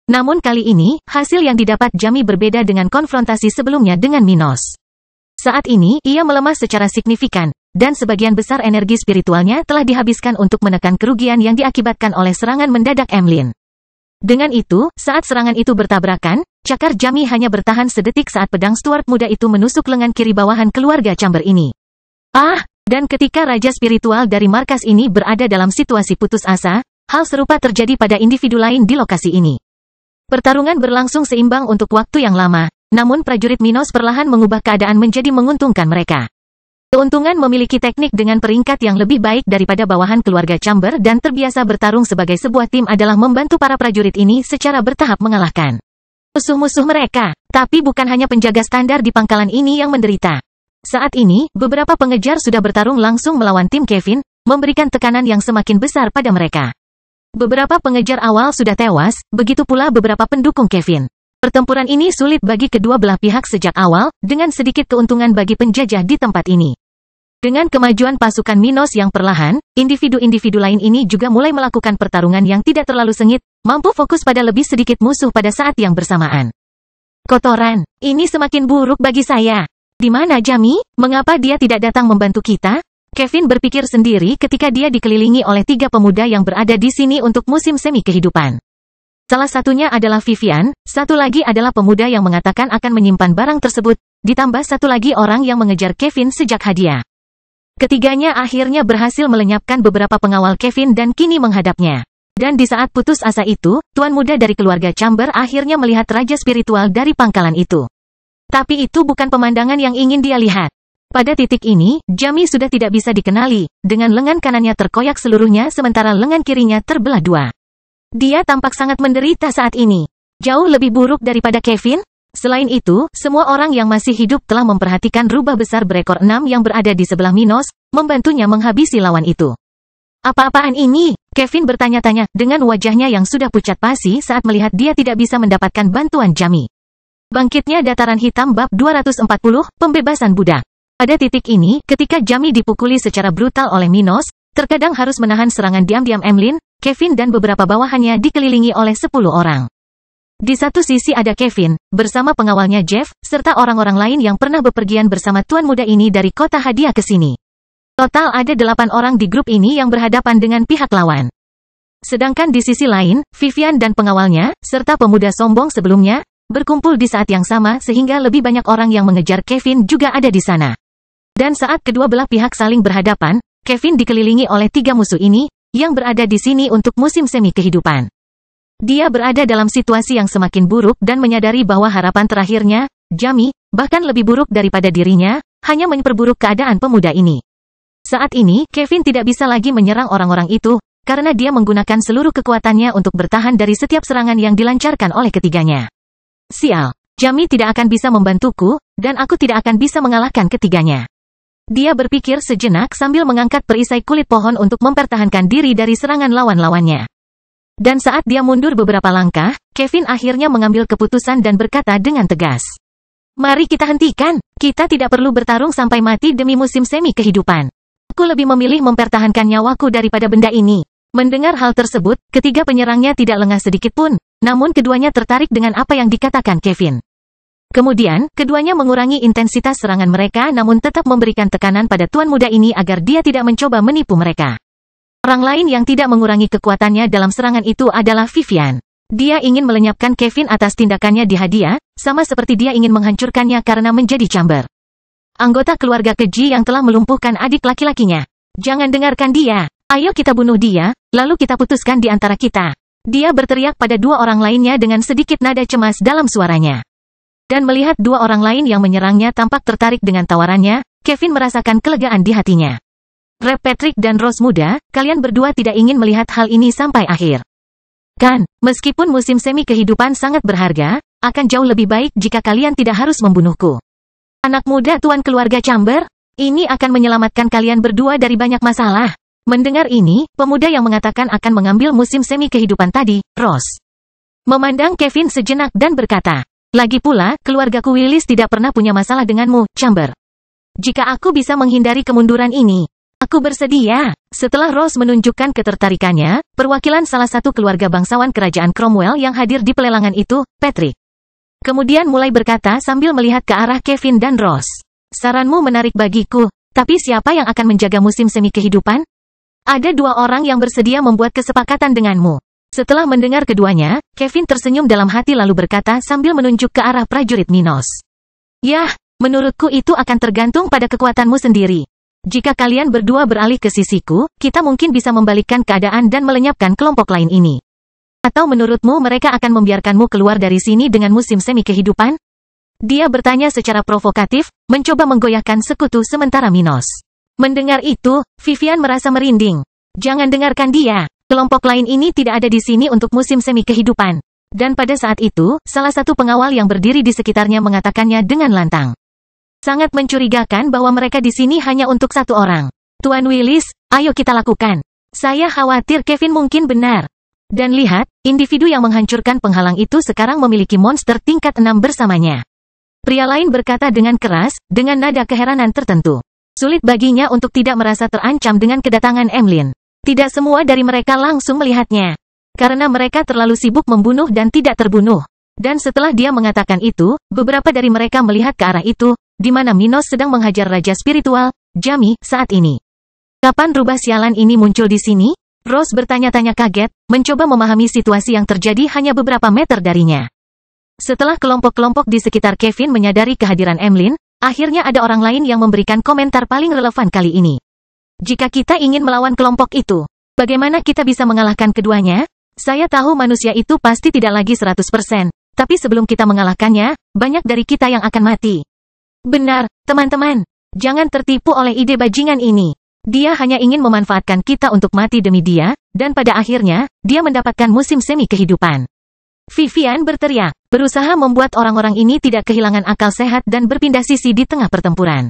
namun kali ini, hasil yang didapat Jamie berbeda dengan konfrontasi sebelumnya dengan Minos. Saat ini, ia melemah secara signifikan, dan sebagian besar energi spiritualnya telah dihabiskan untuk menekan kerugian yang diakibatkan oleh serangan mendadak Emlyn. Dengan itu, saat serangan itu bertabrakan, cakar Jamie hanya bertahan sedetik saat pedang Stuart muda itu menusuk lengan kiri bawahan keluarga Chamber ini. Dan ketika Raja Spiritual dari markas ini berada dalam situasi putus asa, Hal serupa terjadi pada individu lain di lokasi ini. Pertarungan berlangsung seimbang untuk waktu yang lama, namun prajurit Minos perlahan mengubah keadaan menjadi menguntungkan mereka. Keuntungan memiliki teknik dengan peringkat yang lebih baik daripada bawahan keluarga Chamber dan terbiasa bertarung sebagai sebuah tim adalah membantu para prajurit ini secara bertahap mengalahkan musuh-musuh mereka. Tapi bukan hanya penjaga standar di pangkalan ini yang menderita. Saat ini, beberapa pengejar sudah bertarung langsung melawan tim Kevin, memberikan tekanan yang semakin besar pada mereka. Beberapa pengejar awal sudah tewas, begitu pula beberapa pendukung Kevin. Pertempuran ini sulit bagi kedua belah pihak sejak awal, dengan sedikit keuntungan bagi penjajah di tempat ini. Dengan kemajuan pasukan Minos yang perlahan, individu-individu lain ini juga mulai melakukan pertarungan yang tidak terlalu sengit, mampu fokus pada lebih sedikit musuh pada saat yang bersamaan. Kotoran, ini semakin buruk bagi saya. Di mana Jamie? Mengapa dia tidak datang membantu kita? Kevin berpikir sendiri ketika dia dikelilingi oleh 3 pemuda yang berada di sini untuk musim semi kehidupan. Salah satunya adalah Vivian, satu lagi adalah pemuda yang mengatakan akan menyimpan barang tersebut, ditambah satu lagi orang yang mengejar Kevin sejak hadiah. Ketiganya akhirnya berhasil melenyapkan beberapa pengawal Kevin dan kini menghadapnya. Dan di saat putus asa itu, tuan muda dari keluarga Chamber akhirnya melihat raja spiritual dari pangkalan itu. Tapi itu bukan pemandangan yang ingin dia lihat. Pada titik ini, Jamie sudah tidak bisa dikenali, dengan lengan kanannya terkoyak seluruhnya sementara lengan kirinya terbelah 2. Dia tampak sangat menderita saat ini. Jauh lebih buruk daripada Kevin. Selain itu, semua orang yang masih hidup telah memperhatikan rubah besar berekor 6 yang berada di sebelah Minos, membantunya menghabisi lawan itu. Apa-apaan ini? Kevin bertanya-tanya, dengan wajahnya yang sudah pucat pasi saat melihat dia tidak bisa mendapatkan bantuan Jamie. Bangkitnya dataran hitam bab 240, pembebasan budak. Pada titik ini, ketika Jamie dipukuli secara brutal oleh Minos, terkadang harus menahan serangan diam-diam Emlyn, Kevin dan beberapa bawahannya dikelilingi oleh 10 orang. Di satu sisi ada Kevin, bersama pengawalnya Jeff, serta orang-orang lain yang pernah bepergian bersama tuan muda ini dari kota hadiah ke sini. Total ada 8 orang di grup ini yang berhadapan dengan pihak lawan. Sedangkan di sisi lain, Vivian dan pengawalnya, serta pemuda sombong sebelumnya, berkumpul di saat yang sama sehingga lebih banyak orang yang mengejar Kevin juga ada di sana. Dan saat kedua belah pihak saling berhadapan, Kevin dikelilingi oleh 3 musuh ini, yang berada di sini untuk musim semi kehidupan. Dia berada dalam situasi yang semakin buruk dan menyadari bahwa harapan terakhirnya, Jamie, bahkan lebih buruk daripada dirinya, hanya memperburuk keadaan pemuda ini. Saat ini, Kevin tidak bisa lagi menyerang orang-orang itu, karena dia menggunakan seluruh kekuatannya untuk bertahan dari setiap serangan yang dilancarkan oleh ketiganya. Sial, Jamie tidak akan bisa membantuku, dan aku tidak akan bisa mengalahkan ketiganya. Dia berpikir sejenak sambil mengangkat perisai kulit pohon untuk mempertahankan diri dari serangan lawan-lawannya. Dan saat dia mundur beberapa langkah, Kevin akhirnya mengambil keputusan dan berkata dengan tegas. Mari kita hentikan, kita tidak perlu bertarung sampai mati demi musim semi kehidupan. Aku lebih memilih mempertahankan nyawaku daripada benda ini. Mendengar hal tersebut, ketiga penyerangnya tidak lengah sedikit pun, namun keduanya tertarik dengan apa yang dikatakan Kevin. Kemudian, keduanya mengurangi intensitas serangan mereka namun tetap memberikan tekanan pada tuan muda ini agar dia tidak mencoba menipu mereka. Orang lain yang tidak mengurangi kekuatannya dalam serangan itu adalah Vivian. Dia ingin melenyapkan Kevin atas tindakannya di hadiah, sama seperti dia ingin menghancurkannya karena menjadi Chamber. Anggota keluarga keji yang telah melumpuhkan adik laki-lakinya. Jangan dengarkan dia. Ayo kita bunuh dia, lalu kita putuskan di antara kita. Dia berteriak pada 2 orang lainnya dengan sedikit nada cemas dalam suaranya. Dan melihat 2 orang lain yang menyerangnya tampak tertarik dengan tawarannya, Kevin merasakan kelegaan di hatinya. Rep Patrick dan Rose muda, kalian berdua tidak ingin melihat hal ini sampai akhir. Kan, meskipun musim semi kehidupan sangat berharga, akan jauh lebih baik jika kalian tidak harus membunuhku. Anak muda tuan keluarga Chamber, ini akan menyelamatkan kalian berdua dari banyak masalah. Mendengar ini, pemuda yang mengatakan akan mengambil musim semi kehidupan tadi, Rose, memandang Kevin sejenak dan berkata, lagi pula, keluargaku Willis tidak pernah punya masalah denganmu, Chamber. Jika aku bisa menghindari kemunduran ini, aku bersedia. Setelah Rose menunjukkan ketertarikannya, perwakilan salah satu keluarga bangsawan kerajaan Cromwell yang hadir di pelelangan itu, Patrick, kemudian mulai berkata sambil melihat ke arah Kevin dan Rose. Saranmu menarik bagiku, tapi siapa yang akan menjaga musim semi kehidupan? Ada 2 orang yang bersedia membuat kesepakatan denganmu. Setelah mendengar keduanya, Kevin tersenyum dalam hati lalu berkata sambil menunjuk ke arah prajurit Minos. Yah, menurutku itu akan tergantung pada kekuatanmu sendiri. Jika kalian berdua beralih ke sisiku, kita mungkin bisa membalikkan keadaan dan melenyapkan kelompok lain ini. Atau menurutmu mereka akan membiarkanmu keluar dari sini dengan musim semi kehidupan? Dia bertanya secara provokatif, mencoba menggoyahkan sekutu sementara Minos. Mendengar itu, Vivian merasa merinding. Jangan dengarkan dia. Kelompok lain ini tidak ada di sini untuk musim semi kehidupan. Dan pada saat itu, salah satu pengawal yang berdiri di sekitarnya mengatakannya dengan lantang. Sangat mencurigakan bahwa mereka di sini hanya untuk satu orang. Tuan Willis, ayo kita lakukan. Saya khawatir Kevin mungkin benar. Dan lihat, individu yang menghancurkan penghalang itu sekarang memiliki monster tingkat 6 bersamanya. Pria lain berkata dengan keras, dengan nada keheranan tertentu. Sulit baginya untuk tidak merasa terancam dengan kedatangan Emlyn. Tidak semua dari mereka langsung melihatnya. Karena mereka terlalu sibuk membunuh dan tidak terbunuh. Dan setelah dia mengatakan itu, beberapa dari mereka melihat ke arah itu, di mana Minos sedang menghajar Raja Spiritual, Jami, saat ini. Kapan rubah sialan ini muncul di sini? Rose bertanya-tanya kaget, mencoba memahami situasi yang terjadi hanya beberapa meter darinya. Setelah kelompok-kelompok di sekitar Kevin menyadari kehadiran Emlyn, akhirnya ada orang lain yang memberikan komentar paling relevan kali ini. Jika kita ingin melawan kelompok itu, bagaimana kita bisa mengalahkan keduanya? Saya tahu manusia itu pasti tidak lagi 100%, tapi sebelum kita mengalahkannya, banyak dari kita yang akan mati. Benar, teman-teman. Jangan tertipu oleh ide bajingan ini. Dia hanya ingin memanfaatkan kita untuk mati demi dia, dan pada akhirnya, dia mendapatkan musim semi kehidupan. Vivian berteriak, berusaha membuat orang-orang ini tidak kehilangan akal sehat dan berpindah sisi di tengah pertempuran.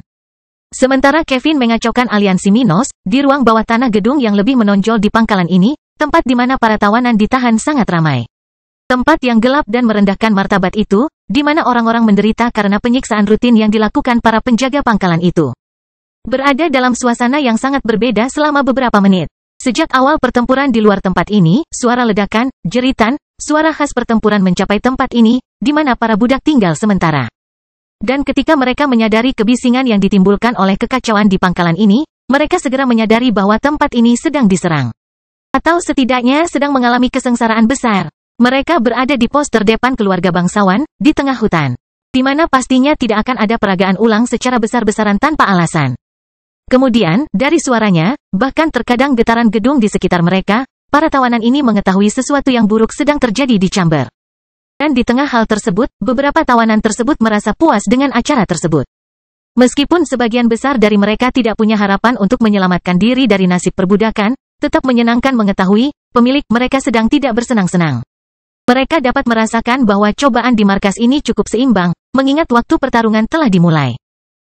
Sementara Kevin mengacaukan aliansi Minos, di ruang bawah tanah gedung yang lebih menonjol di pangkalan ini, tempat di mana para tawanan ditahan sangat ramai. Tempat yang gelap dan merendahkan martabat itu, di mana orang-orang menderita karena penyiksaan rutin yang dilakukan para penjaga pangkalan itu. Berada dalam suasana yang sangat berbeda selama beberapa menit. Sejak awal pertempuran di luar tempat ini, suara ledakan, jeritan, suara khas pertempuran mencapai tempat ini, di mana para budak tinggal sementara. Dan ketika mereka menyadari kebisingan yang ditimbulkan oleh kekacauan di pangkalan ini, mereka segera menyadari bahwa tempat ini sedang diserang. Atau setidaknya sedang mengalami kesengsaraan besar. Mereka berada di pos terdepan keluarga bangsawan, di tengah hutan. Di mana pastinya tidak akan ada peragaan ulang secara besar-besaran tanpa alasan. Kemudian, dari suaranya, bahkan terkadang getaran gedung di sekitar mereka, para tawanan ini mengetahui sesuatu yang buruk sedang terjadi di chamber. Dan di tengah hal tersebut, beberapa tawanan tersebut merasa puas dengan acara tersebut. Meskipun sebagian besar dari mereka tidak punya harapan untuk menyelamatkan diri dari nasib perbudakan, tetap menyenangkan mengetahui, pemilik mereka sedang tidak bersenang-senang. Mereka dapat merasakan bahwa cobaan di markas ini cukup seimbang, mengingat waktu pertarungan telah dimulai.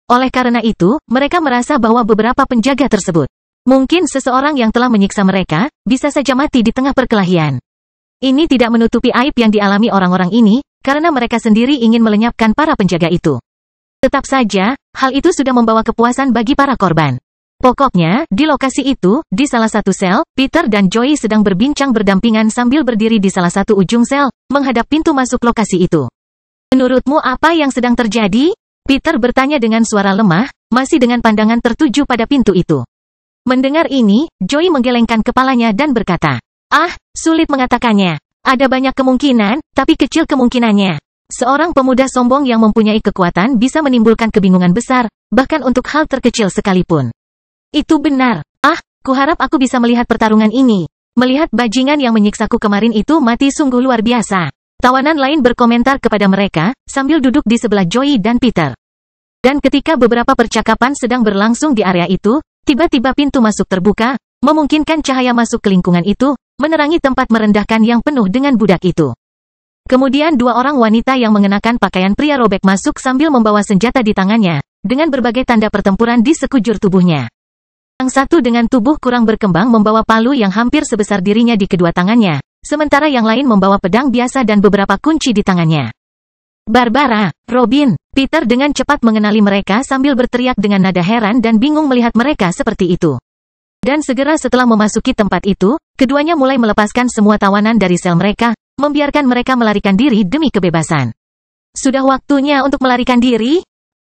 Oleh karena itu, mereka merasa bahwa beberapa penjaga tersebut, mungkin seseorang yang telah menyiksa mereka, bisa saja mati di tengah perkelahian. Ini tidak menutupi aib yang dialami orang-orang ini, karena mereka sendiri ingin melenyapkan para penjaga itu. Tetap saja, hal itu sudah membawa kepuasan bagi para korban. Pokoknya, di lokasi itu, di salah satu sel, Peter dan Joey sedang berbincang berdampingan sambil berdiri di salah satu ujung sel, menghadap pintu masuk lokasi itu. Menurutmu apa yang sedang terjadi? Peter bertanya dengan suara lemah, masih dengan pandangan tertuju pada pintu itu. Mendengar ini, Joey menggelengkan kepalanya dan berkata, sulit mengatakannya. Ada banyak kemungkinan, tapi kecil kemungkinannya. Seorang pemuda sombong yang mempunyai kekuatan bisa menimbulkan kebingungan besar, bahkan untuk hal terkecil sekalipun. Itu benar. Kuharap aku bisa melihat pertarungan ini. Melihat bajingan yang menyiksaku kemarin itu mati sungguh luar biasa. Tawanan lain berkomentar kepada mereka, sambil duduk di sebelah Joey dan Peter. Dan ketika beberapa percakapan sedang berlangsung di area itu, tiba-tiba pintu masuk terbuka, memungkinkan cahaya masuk ke lingkungan itu, menerangi tempat merendahkan yang penuh dengan budak itu. Kemudian dua orang wanita yang mengenakan pakaian pria robek masuk sambil membawa senjata di tangannya, dengan berbagai tanda pertempuran di sekujur tubuhnya. Yang satu dengan tubuh kurang berkembang membawa palu yang hampir sebesar dirinya di kedua tangannya, sementara yang lain membawa pedang biasa dan beberapa kunci di tangannya. Barbara, Robin, Peter dengan cepat mengenali mereka sambil berteriak dengan nada heran dan bingung melihat mereka seperti itu. Dan segera setelah memasuki tempat itu, keduanya mulai melepaskan semua tawanan dari sel mereka, membiarkan mereka melarikan diri demi kebebasan. Sudah waktunya untuk melarikan diri?